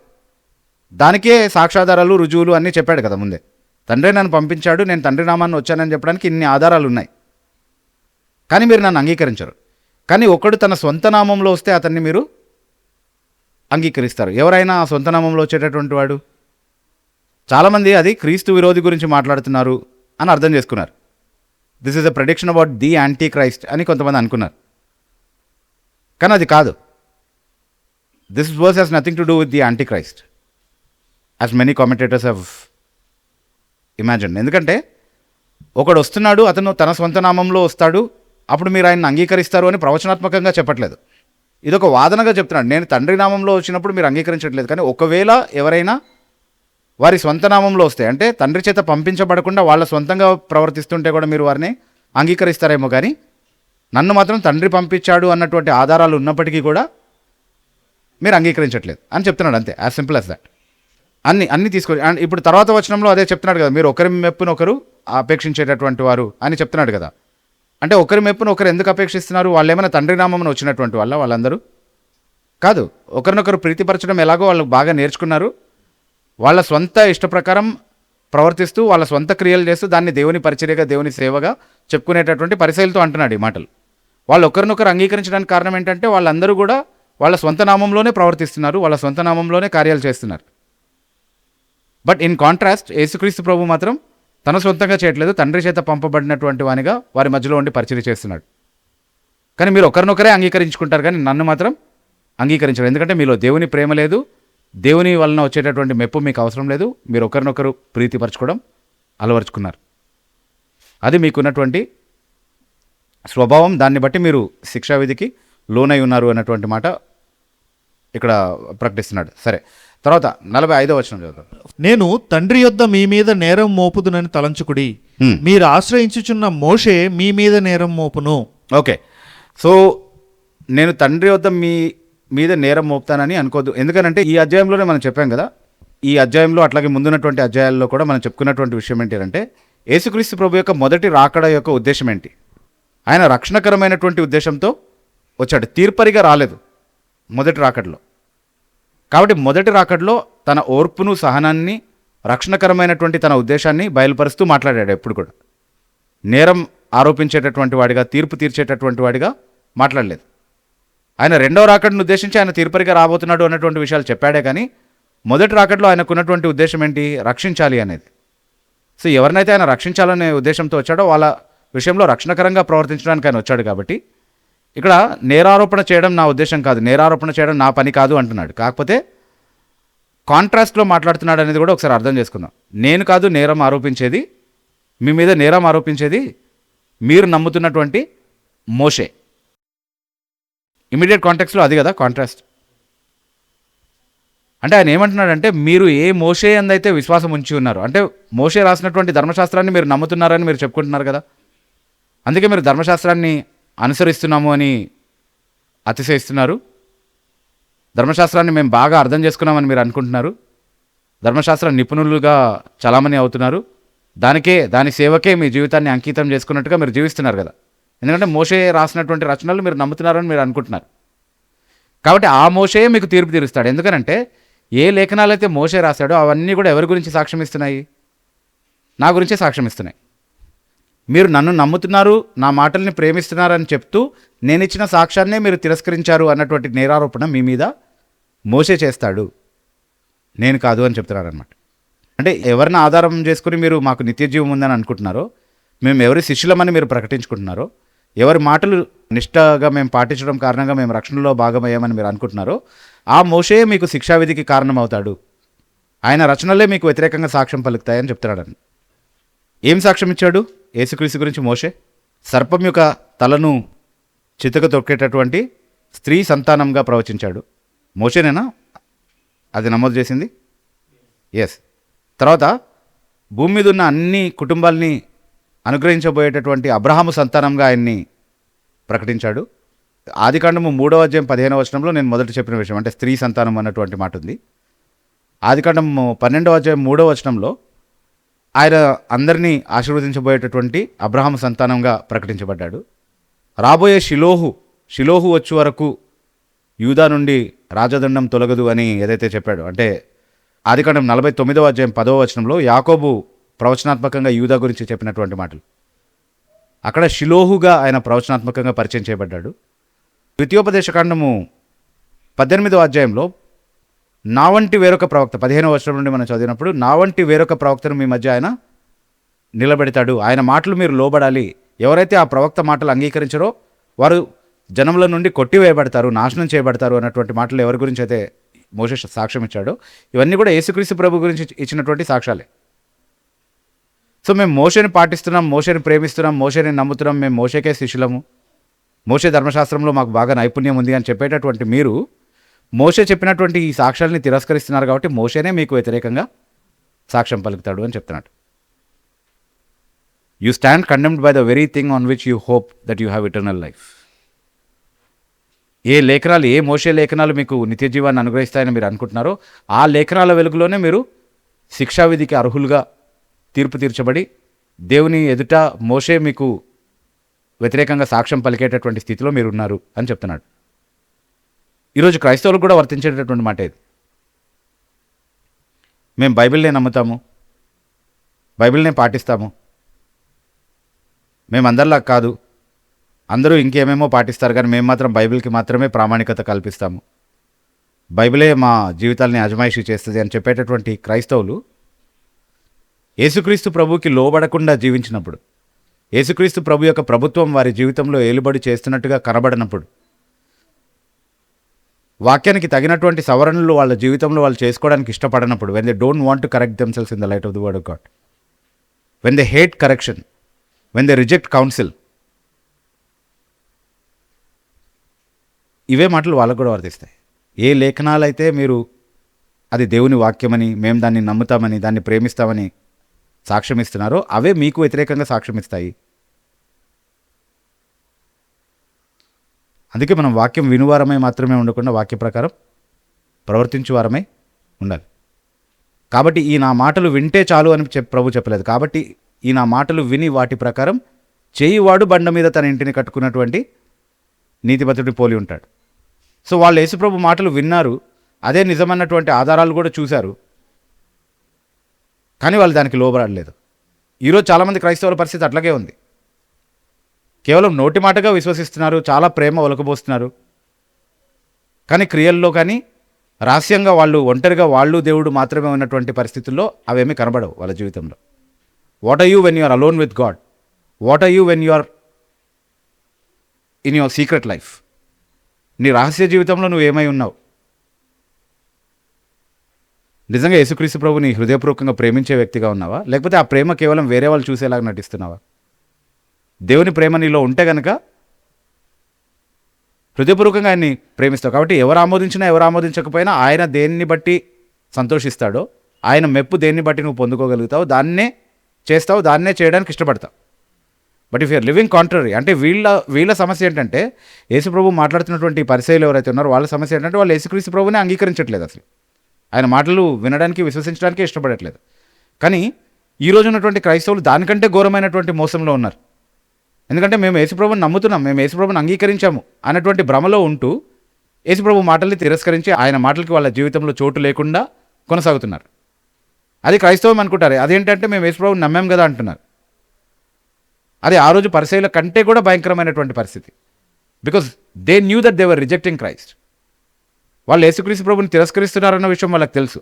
దానికే సాక్ష్యాధారాలు రుజువులు అన్నీ చెప్పాడు కదా ముందే. తండ్రి నన్ను పంపించాడు, నేను తండ్రి నామాన్ని వచ్చానని చెప్పడానికి ఇన్ని ఆధారాలు ఉన్నాయి. కానీ మీరు నన్ను అంగీకరించరు. కానీ ఒకడు తన సొంత నామంలో వస్తే అతన్ని మీరు అంగీకరిస్తారు. ఎవరైనా ఆ సొంత నామంలో వచ్చేటటువంటి వాడు? చాలామంది అది క్రీస్తు విరోధి గురించి మాట్లాడుతున్నారు అని అర్థం చేసుకున్నారు. This is a prediction about the antichrist అని కొంతమంది అనుకున్నారు. కానీ అది కాదు. This verse has nothing to do with the antichrist as many commentators have imagine. ఎందుకంటే ఒకడు వస్తున్నాడు, అతను తన సొంత నామంలో వస్తాడు, అప్పుడు మీరు ఆయన్ని అంగీకరిస్తారు అని ప్రవచనాత్మకంగా చెప్పట్లేదు. ఇదొక వాదనగా చెప్తున్నాడు. నేను తండ్రి నామంలో వచ్చినప్పుడు మీరు అంగీకరించట్లేదు, కానీ ఒకవేళ ఎవరైనా వారి సొంత నామంలో వస్తే, అంటే తండ్రి చేత పంపించబడకుండా వాళ్ళ సొంతంగా ప్రవర్తిస్తుంటే కూడా మీరు వారిని అంగీకరిస్తారేమో, కానీ నన్ను మాత్రం తండ్రి పంపించాడు అన్నటువంటి ఆధారాలు ఉన్నప్పటికీ కూడా మీరు అంగీకరించట్లేదు అని చెప్తున్నాడు, అంతే. As simple as that. అన్నీ తీసుకో. అండ్ ఇప్పుడు తర్వాత వచనంలో అదే చెప్తున్నాడు కదా, మీరు ఒకరి మెప్పును ఒకరు అపేక్షించేటటువంటి వారు అని చెప్తున్నాడు కదా. అంటే ఒకరి మెప్పును ఒకరు ఎందుకు అపేక్షిస్తున్నారు? వాళ్ళు ఏమైనా తండ్రి నామమున వచ్చినటువంటి వాళ్ళందరూ కాదు. ఒకరినొకరు ప్రీతిపరచడం ఎలాగో వాళ్ళు బాగా నేర్చుకున్నారు. వాళ్ళ సొంత ఇష్ట ప్రకారం ప్రవర్తిస్తూ వాళ్ళ సొంత క్రియలు చేస్తూ దాన్ని దేవుని పరిచర్యగా, దేవుని సేవగా చెప్పుకునేటటువంటి పరిశీలతో అంటున్నాడు ఈ మాటలు. వాళ్ళు ఒకరినొకరు అంగీకరించడానికి కారణం ఏంటంటే వాళ్ళందరూ కూడా వాళ్ళ సొంత నామంలోనే ప్రవర్తిస్తున్నారు, వాళ్ళ సొంత నామంలోనే కార్యాలు చేస్తున్నారు. బట్ ఇన్ కాంట్రాస్ట్ యేసుక్రీస్తు ప్రభు మాత్రం తన సొంతంగా చేయట్లేదు, తండ్రి చేత పంపబడినటువంటి వానిగా వారి మధ్యలో ఉండి పరిచర్య చేస్తున్నాడు. కానీ మీరు ఒకరినొకరే అంగీకరించుకుంటారు, కానీ నన్ను మాత్రం అంగీకరించరు. ఎందుకంటే మీలో దేవుని ప్రేమ లేదు, దేవుని వలన వచ్చేటటువంటి మెప్పు మీకు అవసరం లేదు. మీరు ఒకరినొకరు ప్రీతిపరచుకోవడం అలవరుచుకున్నారు. అది మీకున్నటువంటి స్వభావం. దాన్ని బట్టి మీరు శిక్షావిధికి లోనై ఉన్నారు అన్నటువంటి మాట ఇక్కడ ప్రకటిస్తున్నాడు. సరే, తర్వాత 45వ వచనం చదువుతాం. నేను తండ్రి యొద్ద మీ మీద నేరం మోపుదునని తలంచుకుడి, మీరు ఆశ్రయించుచున్న మోషే మీ మీద నేరం మోపును. ఓకే, సో నేను తండ్రి వద్ద మీ మీద నేరం మోపుతానని అనుకోద్దు. ఎందుకనంటే ఈ అధ్యాయంలోనే మనం చెప్పాం కదా, ఈ అధ్యాయంలో అట్లాగే ముందున్నటువంటి అధ్యాయాల్లో కూడా మనం చెప్పుకున్నటువంటి విషయం ఏంటంటే యేసుక్రీస్తు ప్రభు యొక్క మొదటి రాకడ యొక్క ఉద్దేశం ఏంటి? ఆయన రక్షణకరమైనటువంటి ఉద్దేశంతో వచ్చాడు, తీర్పరిగా రాలేదు మొదటి రాకడలో. కాబట్టి మొదటి రాకడలో తన ఓర్పును, సహనాన్ని, రక్షణకరమైనటువంటి తన ఉద్దేశాన్ని బయలుపరుస్తూ మాట్లాడాడు. ఎప్పుడు కూడా నేరం ఆరోపించేటటువంటి వాడిగా, తీర్పు తీర్చేటటువంటి వాడిగా మాట్లాడలేదు. ఆయన రెండవ రాకడను ఉద్దేశించి ఆయన తీర్పరిగా రాబోతున్నాడు అన్నటువంటి విషయాలు చెప్పాడే, కానీ మొదటి రాకడలో ఆయనకున్నటువంటి ఉద్దేశం ఏంటి? రక్షించాలి అనేది. సో ఎవరినైతే ఆయన రక్షించాలనే ఉద్దేశంతో వచ్చాడో వాళ్ళ విషయంలో రక్షణకరంగా ప్రవర్తించడానికి ఆయన వచ్చాడు. కాబట్టి ఇక్కడ నేరారోపణ చేయడం నా ఉద్దేశం కాదు, నేరారోపణ చేయడం నా పని కాదు అంటున్నాడు. కాకపోతే కాంట్రాస్ట్లో మాట్లాడుతున్నాడు అనేది కూడా ఒకసారి అర్థం చేసుకుందాం. నేను కాదు నేరం ఆరోపించేది, మీ మీద నేరం ఆరోపించేది మీరు నమ్ముతున్నటువంటి మోషే. ఇమీడియట్ కాంటెక్స్లో అది కదా కాంట్రాస్ట్. అంటే ఆయన ఏమంటున్నాడంటే మీరు ఏ మోషే అందైతే విశ్వాసం ఉంచి ఉన్నారు, అంటే మోషే రాసినటువంటి ధర్మశాస్త్రాన్ని మీరు నమ్ముతున్నారని మీరు చెప్పుకుంటున్నారు కదా, అందుకే మీరు ధర్మశాస్త్రాన్ని అనుసరిస్తున్నాము అని అతిశయిస్తున్నారు. ధర్మశాస్త్రాన్ని మేము బాగా అర్థం చేసుకున్నామని మీరు అనుకుంటున్నారు. ధర్మశాస్త్ర నిపుణులుగా చలామణి అవుతున్నారు. దాని సేవకే మీ జీవితాన్ని అంకితం చేసుకున్నట్టుగా మీరు జీవిస్తున్నారు కదా. ఎందుకంటే మోషే రాసినటువంటి రచనలు మీరు నమ్ముతున్నారని మీరు అనుకుంటున్నారు. కాబట్టి ఆ మోషే మీకు తీర్పు తీరుస్తాడు. ఎందుకనంటే ఏ లేఖనాలైతే మోషే రాశాడో అవన్నీ కూడా ఎవరి గురించి సాక్ష్యం ఇస్తున్నాయి? నా గురించే సాక్ష్యం ఇస్తున్నాయి. మీరు నన్ను నమ్ముతున్నారు, నా మాటల్ని ప్రేమిస్తున్నారని చెప్తూ నేను ఇచ్చిన సాక్ష్యాన్నే మీరు తిరస్కరించారు అన్నటువంటి నేరారోపణ మీ మీద మోషే చేస్తాడు, నేను కాదు అని చెప్తున్నారనమాట. అంటే ఎవరిని ఆధారం చేసుకుని మీరు మాకు నిత్య జీవం ఉందని అనుకుంటున్నారో, మేము ఎవరి శిష్యులమని మీరు ప్రకటించుకుంటున్నారో, ఎవరి మాటలు నిష్ఠగా మేము పాటించడం కారణంగా మేము రక్షణలో భాగమయ్యామని మీరు అనుకుంటున్నారో, ఆ మోషే మీకు శిక్షావిధికి కారణమవుతాడు. ఆయన రచనలే మీకు వ్యతిరేకంగా సాక్ష్యం పలుకుతాయని చెప్తున్నాడని. ఏం సాక్ష్యం ఇచ్చాడు యేసుక్రీస్తు గురించి మోషే? సర్పం యొక్క తలను చితక తొక్కేటటువంటి స్త్రీ సంతానంగా ప్రవచించాడు. మోషేనేనా అది నమోదు చేసింది? ఎస్. తర్వాత భూమి మీద ఉన్న అన్ని కుటుంబాల్ని అనుగ్రహించబోయేటటువంటి అబ్రహాము సంతానంగా ఆయన్ని ప్రకటించాడు. ఆదికాండము 3వ అధ్యాయం 15వ వచనంలో నేను మొదట చెప్పిన విషయం, అంటే స్త్రీ సంతానం అన్నటువంటి మాట ఉంది. ఆదికాండము 12వ అధ్యాయం 3వ వచనంలో ఆయన అందరినీ ఆశీర్వదించబోయేటటువంటి అబ్రహాము సంతానంగా ప్రకటించబడ్డాడు. రాబోయే షిలోహు వచ్చే వరకు యూదా నుండి రాజదండం తొలగదు అని ఏదైతే చెప్పాడో, అంటే ఆదికాండం 49వ అధ్యాయం 10వ వచనంలో యాకోబు ప్రవచనాత్మకంగా యూదా గురించి చెప్పినటువంటి మాటలు, అక్కడ షిలోహుగా ఆయన ప్రవచనాత్మకంగా పరిచయం చేయబడ్డాడు. ద్వితీయోపదేశకాండము 18వ అధ్యాయంలో నా వంటి వేరొక ప్రవక్త, 15వ వచనం నుండి మనం చదివినప్పుడు, నా వంటి వేరొక ప్రవక్తను మీ మధ్య ఆయన నిలబెడతాడు, ఆయన మాటలు మీరు లోబడాలి. ఎవరైతే ఆ ప్రవక్త మాటలు అంగీకరించారో వారు జనముల నుండి కొట్టివేయబడతారు, నాశనం చేయబడతారు అన్నటువంటి మాటలు ఎవరి గురించి అయితే మోషే సాక్ష్యం ఇచ్చాడో, ఇవన్నీ కూడా యేసుక్రీస్తు ప్రభు గురించి ఇచ్చినటువంటి సాక్ష్యాలే. సో మేము మోషేని పాటిస్తున్నాం, మోషేని ప్రేమిస్తున్నాం, మోషేని నమ్ముతున్నాం, మేము మోషేకే శిష్యులము, మోషే ధర్మశాస్త్రంలో మాకు బాగా నైపుణ్యం ఉంది అని చెప్పేటటువంటి మీరు మోషే చెప్పినటువంటి ఈ సాక్ష్యాలని తిరస్కరిస్తున్నారు కాబట్టి మోషేనే మీకు వ్యతిరేకంగా సాక్ష్యం పలుకుతాడు అని చెప్తున్నాడు. You stand condemned by the very thing on which you hope that you have eternal life. ఏ లేఖనాలు, ఏ మోషే లేఖనాలు మీకు నిత్య జీవాన్ని అనుగ్రహిస్తాయని మీరు అనుకుంటున్నారో ఆ లేఖనాల వెలుగులోనే మీరు శిక్షావిధికి అర్హులుగా తీర్పు తీర్చబడి దేవుని ఎదుట మోషే మీకు వ్యతిరేకంగా సాక్ష్యం పలికేటటువంటి స్థితిలో మీరు ఉన్నారు అని చెప్తున్నాడు. ఈరోజు క్రైస్తవులకు కూడా వర్తించేటటువంటి మాట ఇది. మేము బైబిల్నే నమ్ముతాము, బైబిల్నే పాటిస్తాము, మేము అందరిలా కాదు, అందరూ ఇంకేమేమో పాటిస్తారు కానీ మేము మాత్రం బైబిల్కి మాత్రమే ప్రామాణికత కల్పిస్తాము, బైబిలే మా జీవితాలని అజమాయిషీ చేస్తుంది అని చెప్పేటటువంటి క్రైస్తవులు యేసుక్రీస్తు ప్రభువుకి లోబడకుండా జీవించినప్పుడు, యేసుక్రీస్తు ప్రభు యొక్క ప్రభుత్వం వారి జీవితంలో ఏలుబడి చేస్తున్నట్టుగా కనబడినప్పుడు, వాక్యానికి తగినటువంటి సవరణలు వాళ్ళ జీవితంలో వాళ్ళు చేసుకోవడానికి ఇష్టపడినప్పుడు, when they don't want to correct themselves in the light of the word of God, when they hate correction, when they reject counsel, ఇవే మాటలు వాళ్ళకు కూడా వర్తిస్తాయి. ఏ లేఖనాలైతే మీరు అది దేవుని వాక్యమని, మేము దాన్ని నమ్ముతామని, దాన్ని ప్రేమిస్తామని సాక్ష్యం ఇస్తున్నారో అవే మీకు వ్యతిరేకంగా సాక్ష్యం ఇస్తాయి. అందుకే మనం వాక్యం వినువారమై మాత్రమే ఉండకుండా వాక్య ప్రకారం ప్రవర్తించువారమై ఉండాలి. కాబట్టి ఈ నా మాటలు వింటే చాలు అని ప్రభు చెప్పలేదు. కాబట్టి ఈ నా మాటలు విని వాటి ప్రకారం చేయివాడు బండ మీద తన ఇంటిని కట్టుకున్నటువంటి నీతిమంతుడి పోలి ఉంటాడు. సో వాళ్ళు యేసుప్రభు మాటలు విన్నారు, అదే నిజమన్నటువంటి ఆధారాలు కూడా చూశారు, కానీ వాళ్ళు దానికి లోబడలేదు. ఈరోజు చాలామంది క్రైస్తవుల పరిస్థితి అట్లాగే ఉంది. కేవలం నోటి మాటగా విశ్వసిస్తున్నారు, చాలా ప్రేమ ఒలకబోస్తున్నారు, కానీ క్రియల్లో కానీ రహస్యంగా వాళ్ళు ఒంటరిగా వాళ్ళు దేవుడు మాత్రమే ఉన్నటువంటి పరిస్థితుల్లో అవేమీ కనబడవు వాళ్ళ జీవితంలో. What are you when you are alone with God? What are you when you are in your secret life? నీ రహస్య జీవితంలో నువ్వు ఏమై ఉన్నావు? నిజంగా యేసుక్రీస్తు ప్రభుని హృదయపూర్వకంగా ప్రేమించే వ్యక్తిగా ఉన్నావా, లేకపోతే ఆ ప్రేమ కేవలం వేరే వాళ్ళు చూసేలాగా నటిస్తున్నావా? దేవుని ప్రేమ నీలో ఉంటే కనుక హృదయపూర్వకంగా ఆయన్ని ప్రేమిస్తావు. కాబట్టి ఎవరు ఆమోదించినా ఎవరు ఆమోదించకపోయినా ఆయన దేన్ని బట్టి సంతోషిస్తాడో, ఆయన మెప్పు దేన్ని బట్టి నువ్వు పొందుకోగలుగుతావు, దాన్నే చేస్తావు, దాన్నే చేయడానికి ఇష్టపడతావు. But if you're living contrary, అంటే వీళ్ళ సమస్య ఏంటంటే, యేసుప్రభు మాట్లాడుతున్నటువంటి పరిసయ్యులు ఎవరైతే ఉన్నారో వాళ్ళ సమస్య ఏంటంటే వాళ్ళు యేసుక్రీస్తు ప్రభుని అంగీకరించట్లేదు, అసలు ఆయన మాటలు వినడానికి విశ్వసించడానికి ఇష్టపడట్లేదు. కానీ ఈరోజు ఉన్నటువంటి క్రైస్తవులు దానికంటే ఘోరమైనటువంటి మోసంలో ఉన్నారు. ఎందుకంటే మేము యేసుప్రభుని నమ్ముతున్నాం, మేము యేసుప్రభుని అంగీకరించాము అన్నటువంటి భ్రమలో ఉంటూ యేసుప్రభు మాటల్ని తిరస్కరించి ఆయన మాటలకి వాళ్ళ జీవితంలో చోటు లేకుండా కొనసాగుతున్నారు. అది క్రైస్తవం అనుకుంటారు. అదేంటంటే మేము యేసుప్రభుని నమ్మాం కదా అంటున్నారు. అది ఆ రోజు పరిసయ్యుల కంటే కూడా భయంకరమైనటువంటి పరిస్థితి. Because they knew that they were rejecting Christ. వాళ్ళు యేసుక్రీస్తు ప్రభుని తిరస్కరిస్తున్నారన్న విషయం వాళ్ళకి తెలుసు.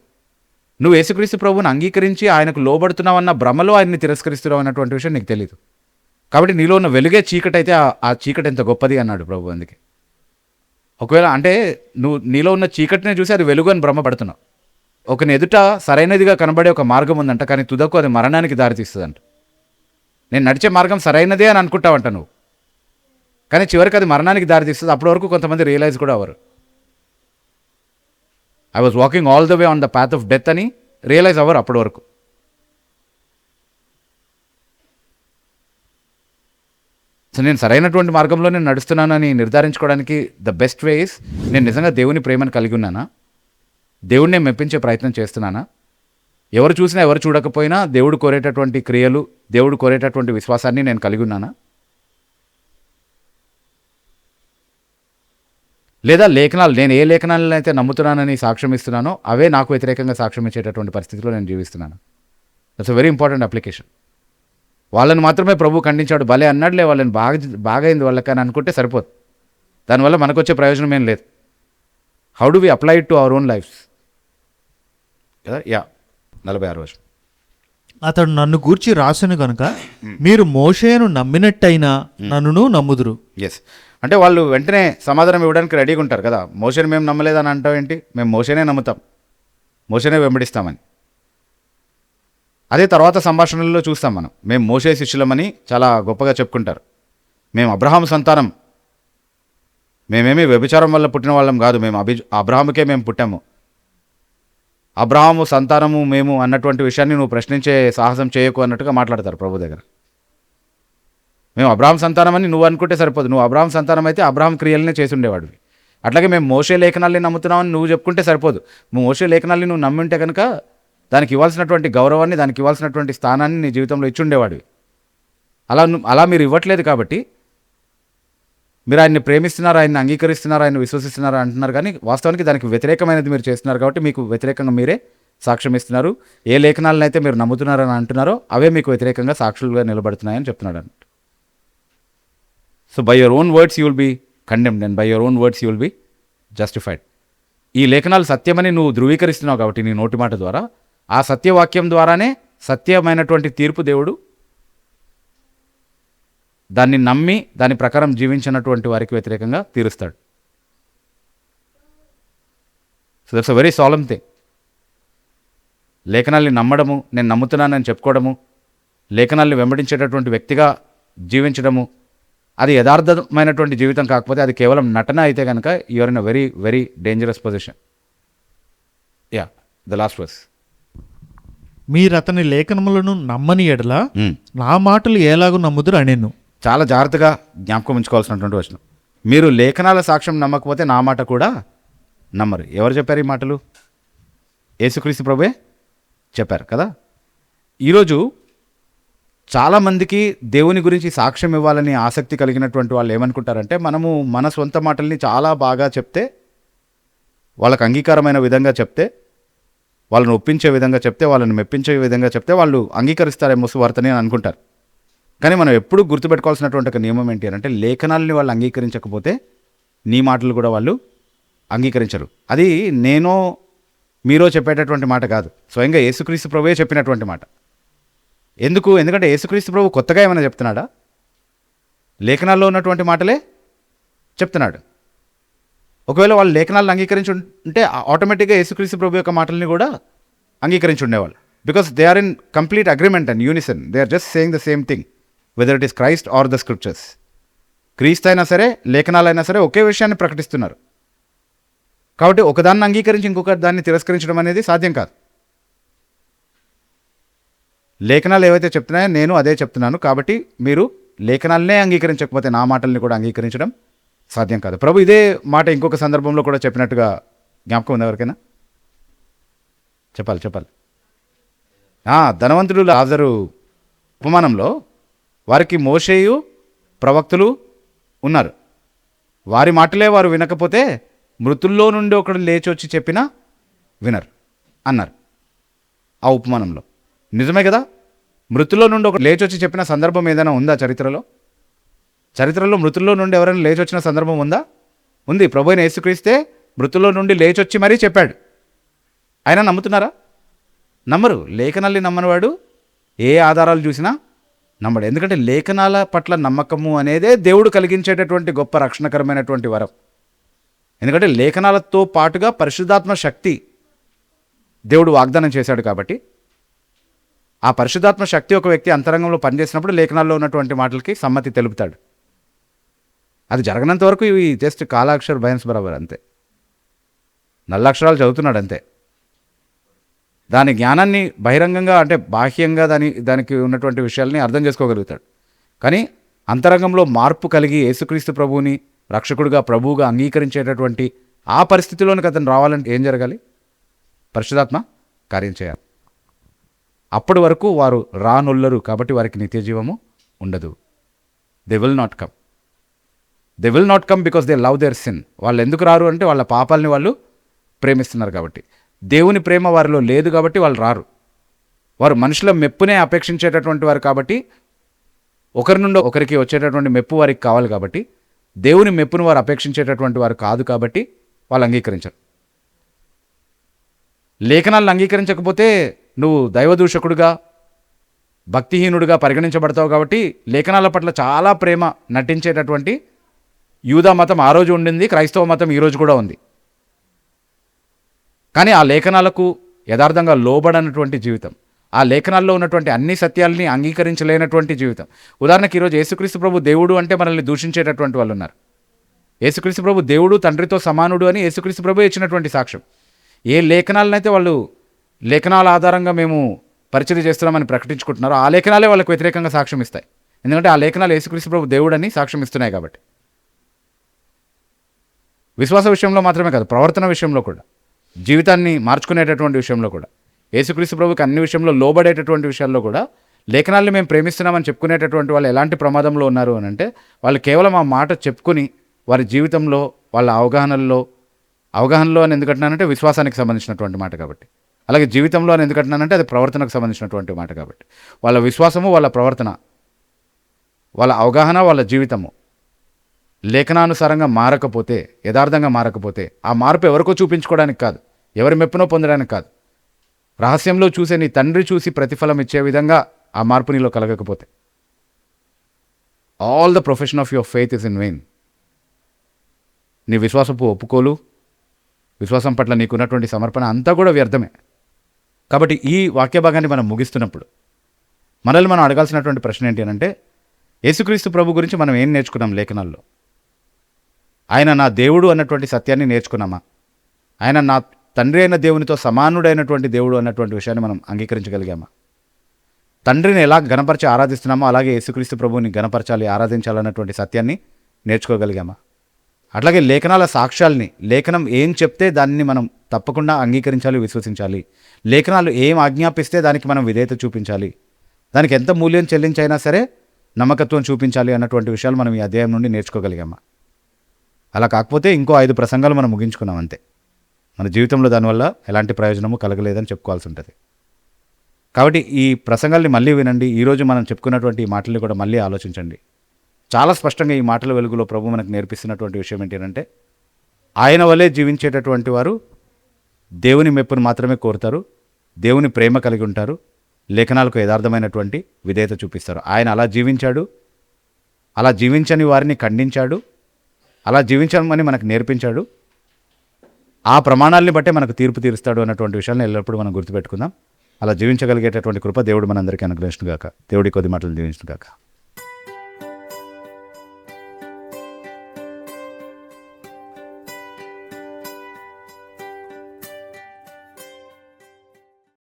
నువ్వు యేసుక్రీస్తు ప్రభుని అంగీకరించి ఆయనకు లోబడుతున్నావన్న భ్రమలో ఆయన్ని తిరస్కరిస్తున్నావు అన్నటువంటి విషయం నీకు తెలియదు. కాబట్టి నీలో ఉన్న వెలుగే చీకటి అయితే ఆ చీకటి ఎంత గొప్పది అన్నాడు ప్రభు. అందుకే ఒకవేళ అంటే నువ్వు నీలో ఉన్న చీకటినే చూసి అది వెలుగు అని భ్రమపడుతున్నావు. ఒకని ఎదుట సరైనదిగా కనబడే ఒక మార్గం ఉందంట, కానీ తుదకు అది మరణానికి దారితీస్తుందంట. నేను నడిచే మార్గం సరైనదే అని అనుకుంటావంట నువ్వు, కానీ చివరికి అది మరణానికి దారితీస్తుంది. అప్పటి వరకు కొంతమంది రియలైజ్ కూడా అవ్వరు. I was walking all the way on the path of death అని రియలైజ్ అవ్వరు అప్పటి వరకు. సో నేను సరైనటువంటి మార్గంలో నేను నడుస్తున్నానని నిర్ధారించుకోవడానికి ద బెస్ట్ వే ఇస్, నేను నిజంగా దేవుని ప్రేమను కలిగి ఉన్నానా, దేవుడిని మెప్పించే ప్రయత్నం చేస్తున్నానా, ఎవరు చూసినా ఎవరు చూడకపోయినా దేవుడు కోరేటటువంటి క్రియలు, దేవుడు కోరేటటువంటి విశ్వాసాన్ని నేను కలిగి ఉన్నానా, లేదా లేఖనాలు నేను ఏ లేఖనాలను అయితే నమ్ముతున్నానని సాక్ష్యం ఇస్తున్నానో అవే నాకు వ్యతిరేకంగా సాక్ష్యం ఇచ్చేటటువంటి పరిస్థితిలో నేను జీవిస్తున్నాను. That's a very important application. వాళ్ళని మాత్రమే ప్రభు ఖండించాడు, భలే అన్నాడులే, వాళ్ళని బాగా అయింది వాళ్ళకి అని అనుకుంటే సరిపోదు. దానివల్ల మనకు వచ్చే ప్రయోజనం ఏం లేదు. How do we apply it to our own lives కదా. 46 వర్షం. అతడు నన్ను గూర్చి రాసెను గనుక మీరు మోషేను నమ్మినట్టయినా నన్నును నమ్ముదురు. ఎస్, అంటే వాళ్ళు వెంటనే సమాధానం ఇవ్వడానికి రెడీగా ఉంటారు కదా. మోషేని మేము నమ్మలేదని అంటాం ఏంటి, మేము మోషేనే నమ్ముతాం, మోషేనే వెంబడిస్తామని. అదే తర్వాత సంభాషణల్లో చూస్తాం మనం, మేము మోషే శిష్యులమని చాలా గొప్పగా చెప్పుకుంటారు. మేము అబ్రహాము సంతానం, మేమేమి వ్యభిచారం వల్ల పుట్టిన వాళ్ళం కాదు, మేము అబ్రహాముకే మేము పుట్టాము, అబ్రహాము సంతానము మేము అన్నటువంటి విషయాన్ని నువ్వు ప్రశ్నించే సాహసం చేయకు అన్నట్టుగా మాట్లాడతారు ప్రభు దగ్గర. మేము అబ్రహాం సంతానం అని నువ్వు అనుకుంటే సరిపోదు, నువ్వు అబ్రహాం సంతానం అయితే అబ్రహాం క్రియలనే చేసి ఉండేవాడివి. అట్లాగే మేము మోషే లేఖనాల్ని నమ్ముతున్నామని నువ్వు చెప్పుకుంటే సరిపోదు, నువ్వు మోషే లేఖనాల్ని నువ్వు నమ్మింటే కనుక దానికి ఇవ్వాల్సినటువంటి గౌరవాన్ని, దానికి ఇవ్వాల్సినటువంటి స్థానాన్ని నీ జీవితంలో ఇచ్చి ఉండేవాడివి. అలా మీరు ఇవ్వట్లేదు కాబట్టి మీరు ఆయన్ని ప్రేమిస్తున్నారు, ఆయన్ని అంగీకరిస్తున్నారు, ఆయన విశ్వసిస్తున్నారు అంటున్నారు, కానీ వాస్తవానికి దానికి వ్యతిరేకమైనది మీరు చేస్తున్నారు. కాబట్టి మీకు వ్యతిరేకంగా మీరే సాక్ష్యం ఇస్తున్నారు. ఏ లేఖనాలను అయితే మీరు నమ్ముతున్నారని అంటున్నారో అవే మీకు వ్యతిరేకంగా సాక్షులుగా నిలబడుతున్నాయని చెప్తున్నాడు అన్నట్టు. So by your own words you will be condemned and by your own words you will be justified. ఈ లేఖనాలు సత్యమని నువ్వు ధృవీకరిస్తున్నావు కాబట్టి నీ నోటి మాట ద్వారా, ఆ సత్యవాక్యం ద్వారానే సత్యమైనటువంటి తీర్పు దేవుడు దాన్ని నమ్మి దాని ప్రకారం జీవించినటువంటి వారికి వ్యతిరేకంగా తీరుస్తాడు. So that's a very solemn thing. లేఖనాల్ని నమ్మడము, నేను నమ్ముతున్నానని చెప్పుకోవడము, లేఖనాల్ని వెంబడించేటటువంటి వ్యక్తిగా జీవించడము, అది యథార్థమైనటువంటి జీవితం కాకపోతే అది కేవలం నటన అయితే కనుక you're in a very very dangerous position. The last verse. మీరు అతని లేఖనములను నమ్మని ఎడల నా మాటలు ఎలాగూ నమ్ముదురు అనేను. చాలా జాగ్రత్తగా జ్ఞాపకం ఉంచుకోవాల్సినటువంటి వచనం. మీరు లేఖనాల సాక్ష్యం నమ్మకపోతే నా మాట కూడా నమ్మరు. ఎవరు చెప్పారు ఈ మాటలు? యేసుక్రీస్తు ప్రభువే చెప్పారు కదా. ఈరోజు చాలామందికి దేవుని గురించి సాక్ష్యం ఇవ్వాలని ఆసక్తి కలిగినటువంటి వాళ్ళు ఏమనుకుంటారంటే, మనము మన సొంత మాటల్ని చాలా బాగా చెప్తే, వాళ్ళకు అంగీకారమైన విధంగా చెప్తే, వాళ్ళని ఒప్పించే విధంగా చెప్తే, వాళ్ళని మెప్పించే విధంగా చెప్తే వాళ్ళు అంగీకరిస్తారేమో సువార్తని అని అనుకుంటారు. కానీ మనం ఎప్పుడూ గుర్తుపెట్టుకోవాల్సినటువంటి ఒక నియమం ఏంటి అంటే, లేఖనాలని వాళ్ళు అంగీకరించకపోతే నీ మాటలు కూడా వాళ్ళు అంగీకరించరు. అది నేనో మీరో చెప్పేటటువంటి మాట కాదు, స్వయంగా యేసుక్రీస్తు ప్రభువే చెప్పినటువంటి మాట. ఎందుకంటే యేసుక్రీస్తు ప్రభు కొత్తగా ఏమైనా చెప్తున్నాడా? లేఖనాల్లో ఉన్నటువంటి మాటలే చెప్తున్నాడు. ఒకవేళ వాళ్ళు లేఖనాలను అంగీకరించి ఉంటే ఆటోమేటిక్గా యేసుక్రీస్తు ప్రభు యొక్క మాటల్ని కూడా అంగీకరించి ఉండేవాళ్ళు. Because they are in complete agreement and unison. They are just saying the same thing, whether it is Christ or the scriptures. క్రీస్తు అయినా సరే, లేఖనాలైనా సరే ఒకే విషయాన్ని ప్రకటిస్తున్నారు. కాబట్టి ఒకదాన్ని అంగీకరించి ఇంకొక దాన్ని తిరస్కరించడం అనేది సాధ్యం కాదు. లేఖనాలు ఏవైతే చెప్తున్నాయో నేను అదే చెప్తున్నాను. కాబట్టి మీరు లేఖనాలనే అంగీకరించకపోతే నా మాటల్ని కూడా అంగీకరించడం సాధ్యం కాదు. ప్రభు ఇదే మాట ఇంకొక సందర్భంలో కూడా చెప్పినట్టుగా జ్ఞాపకం ఉంది ఎవరికైనా? చెప్పాలి. ధనవంతుడు లాజరు ఉపమానంలో వారికి మోషేయు ప్రవక్తలు ఉన్నారు. వారి మాటలే వారు వినకపోతే మృతుల్లో నుండి ఒకడు లేచి వచ్చి చెప్పినా వినరు అన్నారు ఆ ఉపమానంలో. నిజమే కదా? మృతుల్లో నుండి ఒకడు లేచి వచ్చి చెప్పిన సందర్భం ఏదైనా ఉందా చరిత్రలో? చరిత్రలో మృతుల్లో నుండి ఎవరైనా లేచి వచ్చిన సందర్భం ఉందా? ఉంది. ప్రభువైన యేసుక్రీస్తే మృతుల్లో నుండి లేచొచ్చి మరీ చెప్పాడు. ఆయన నమ్ముతున్నారా? నమ్మరు. లేఖనాల్ని నమ్మనివాడు ఏ ఆధారాలు చూసినా నమ్మడు. ఎందుకంటే లేఖనాల పట్ల నమ్మకము అనేదే దేవుడు కలిగించేటటువంటి గొప్ప రక్షణకరమైనటువంటి వరం. ఎందుకంటే లేఖనాలతో పాటుగా పరిశుద్ధాత్మ శక్తి దేవుడు వాగ్దానం చేశాడు కాబట్టి ఆ పరిశుద్ధాత్మ శక్తి ఒక వ్యక్తి అంతరంగంలో పనిచేసినప్పుడు లేఖనాల్లో ఉన్నటువంటి మాటలకి సమ్మతి తెలుపుతాడు. అది జరగనంత వరకు ఇవి జస్ట్ కాలాక్షర బయన్స్ బరాబర్ అంతే. నల్లక్షరాలు చదువుతున్నాడు అంతే. దాని జ్ఞానాన్ని బహిరంగంగా అంటే బాహ్యంగా దానికి ఉన్నటువంటి విషయాల్ని అర్థం చేసుకోగలుగుతాడు. కానీ అంతరంగంలో మార్పు కలిగి యేసుక్రీస్తు ప్రభువుని రక్షకుడిగా ప్రభువుగా అంగీకరించేటటువంటి ఆ పరిస్థితిలోనికి అతను రావాలంటే ఏం జరగాలి? పరిశుద్ధాత్మ కార్యం చేయాలి. అప్పటి వరకు వారు రానొల్లరు కాబట్టి వారికి నిత్య జీవము ఉండదు. They will not come. They will not come because they love their sin. వాళ్ళు ఎందుకు రారు అంటే వాళ్ళ పాపాలని వాళ్ళు ప్రేమిస్తున్నారు కాబట్టి. దేవుని ప్రేమ వారిలో లేదు కాబట్టి వాళ్ళు రారు. వారు మనుషుల మెప్పునే అపేక్షించేటటువంటి వారు కాబట్టి, ఒకరి నుండి ఒకరికి వచ్చేటటువంటి మెప్పు వారికి కావాలి కాబట్టి, దేవుని మెప్పును వారు అపేక్షించేటటువంటి వారు కాదు కాబట్టి వాళ్ళు అంగీకరించరు. లేఖనాలను అంగీకరించకపోతే నువ్వు దైవదూషకుడుగా భక్తిహీనుడిగా పరిగణించబడతావు కాబట్టి లేఖనాల పట్ల చాలా ప్రేమ నటించేటటువంటి యూదా మతం ఆ రోజు ఉండింది, క్రైస్తవ మతం ఈరోజు కూడా ఉంది. కానీ ఆ లేఖనాలకు యథార్థంగా లోబడనటువంటి జీవితం, ఆ లేఖనాల్లో ఉన్నటువంటి అన్ని సత్యాలని అంగీకరించలేనటువంటి జీవితం. ఉదాహరణకి ఈరోజు యేసుక్రీస్తు ప్రభు దేవుడు అంటే మనల్ని దూషించేటటువంటి వాళ్ళు ఉన్నారు. యేసుక్రీస్తు ప్రభు దేవుడు తండ్రితో సమానుడు అని యేసుక్రీస్తు ప్రభు ఇచ్చినటువంటి సాక్ష్యం. ఏ లేఖనాలనైతే వాళ్ళు లేఖనాల ఆధారంగా మేము పరిచయం చేస్తున్నామని ప్రకటించుకుంటున్నారో ఆ లేఖనాలే వాళ్ళకు వ్యతిరేకంగా సాక్ష్యం ఇస్తాయి. ఎందుకంటే ఆ లేఖనాలు యేసుక్రీస్తు ప్రభు దేవుడని సాక్ష్యం ఇస్తున్నాయి కాబట్టి. విశ్వాస విషయంలో మాత్రమే కాదు, ప్రవర్తన విషయంలో కూడా, జీవితాన్ని మార్చుకునేటటువంటి విషయంలో కూడా, యేసుక్రీస్తు ప్రభుకి అన్ని విషయంలో లోబడేటటువంటి విషయాల్లో కూడా లేఖనాల్ని మేము ప్రేమిస్తున్నామని చెప్పుకునేటటువంటి వాళ్ళు ఎలాంటి ప్రమాదంలో ఉన్నారు అని అంటే, వాళ్ళు కేవలం ఆ మాట చెప్పుకుని వారి జీవితంలో వాళ్ళ అవగాహనలో అని ఎందుకంటున్నానంటే విశ్వాసానికి సంబంధించినటువంటి మాట కాబట్టి, అలాగే జీవితంలో అని ఎందుకంటున్నానంటే అది ప్రవర్తనకు సంబంధించినటువంటి మాట కాబట్టి, వాళ్ళ విశ్వాసము, వాళ్ళ ప్రవర్తన, వాళ్ళ అవగాహన, వాళ్ళ జీవితము లేఖనానుసారంగా మారకపోతే, యథార్థంగా మారకపోతే, ఆ మార్పు ఎవరికో చూపించుకోవడానికి కాదు, ఎవరి మెప్పునో పొందడానికి కాదు, రహస్యంలో చూసే నీ తండ్రి చూసి ప్రతిఫలం ఇచ్చే విధంగా ఆ మార్పు నీలో కలగకపోతే, all the profession of your faith is in vain. నీ విశ్వాసపు ఒప్పుకోలు, విశ్వాసం పట్ల నీకున్నటువంటి సమర్పణ అంతా కూడా వ్యర్థమే. కాబట్టి ఈ వాక్య భాగాన్ని మనం ముగిస్తున్నప్పుడు మనల్ని మనం అడగాల్సినటువంటి ప్రశ్న ఏంటి అంటే, యేసుక్రీస్తు ప్రభు గురించి మనం ఏం నేర్చుకున్నాం లేఖనాల్లో? ఆయన నా దేవుడు అన్నటువంటి సత్యాన్ని నేర్చుకున్నామా? ఆయన నా తండ్రి అయిన దేవునితో సమానుడైనటువంటి దేవుడు అన్నటువంటి విషయాన్ని మనం అంగీకరించగలిగామా? తండ్రిని ఎలా గణపరిచి ఆరాధిస్తున్నామో అలాగే యేసుక్రీస్తు ప్రభువుని గణపరచాలి, ఆరాధించాలన్నటువంటి సత్యాన్ని నేర్చుకోగలిగామా? అట్లాగే లేఖనాల సాక్ష్యాల్ని, లేఖనం ఏం చెప్తే దాన్ని మనం తప్పకుండా అంగీకరించాలి, విశ్వసించాలి. లేఖనాలు ఏం ఆజ్ఞాపిస్తే దానికి మనం విధేయత చూపించాలి, దానికి ఎంత మూల్యం చెల్లించైనా సరే నమ్మకత్వం చూపించాలి అన్నటువంటి విషయాలు మనం ఈ అధ్యాయం నుండి నేర్చుకోగలిగామా? అలా కాకపోతే ఇంకో 5 ప్రసంగాలు మనం ముగించుకున్నాం అంతే. మన జీవితంలో దానివల్ల ఎలాంటి ప్రయోజనము కలగలేదని చెప్పుకోవాల్సి ఉంటుంది. కాబట్టి ఈ ప్రసంగాల్ని మళ్ళీ వినండి. ఈరోజు మనం చెప్పుకున్నటువంటి ఈ మాటల్ని కూడా మళ్ళీ ఆలోచించండి. చాలా స్పష్టంగా ఈ మాటల వెలుగులో ప్రభు మనకు నేర్పిస్తున్నటువంటి విషయం ఏంటంటే, ఆయన వలె జీవించేటటువంటి వారు దేవుని మెప్పును మాత్రమే కోరుతారు, దేవుని ప్రేమ కలిగి ఉంటారు, లేఖనాలకు యథార్థమైనటువంటి విధేయత చూపిస్తారు. ఆయన అలా జీవించాడు, అలా జీవించని వారిని ఖండించాడు, అలా జీవించమని మనకు నేర్పించాడు. ఆ ప్రమాణాలని బట్టే మనకు తీర్పు తీరుస్తాడు అన్నటువంటి విషయాన్ని ఎల్లప్పుడూ మనం గుర్తుపెట్టుకుందాం. అలా జీవించగలిగేటటువంటి కృప దేవుడు మనందరికీ అనుగ్రహించును గాక. దేవుడి కొద్ది మాటలు దీవించును గాక.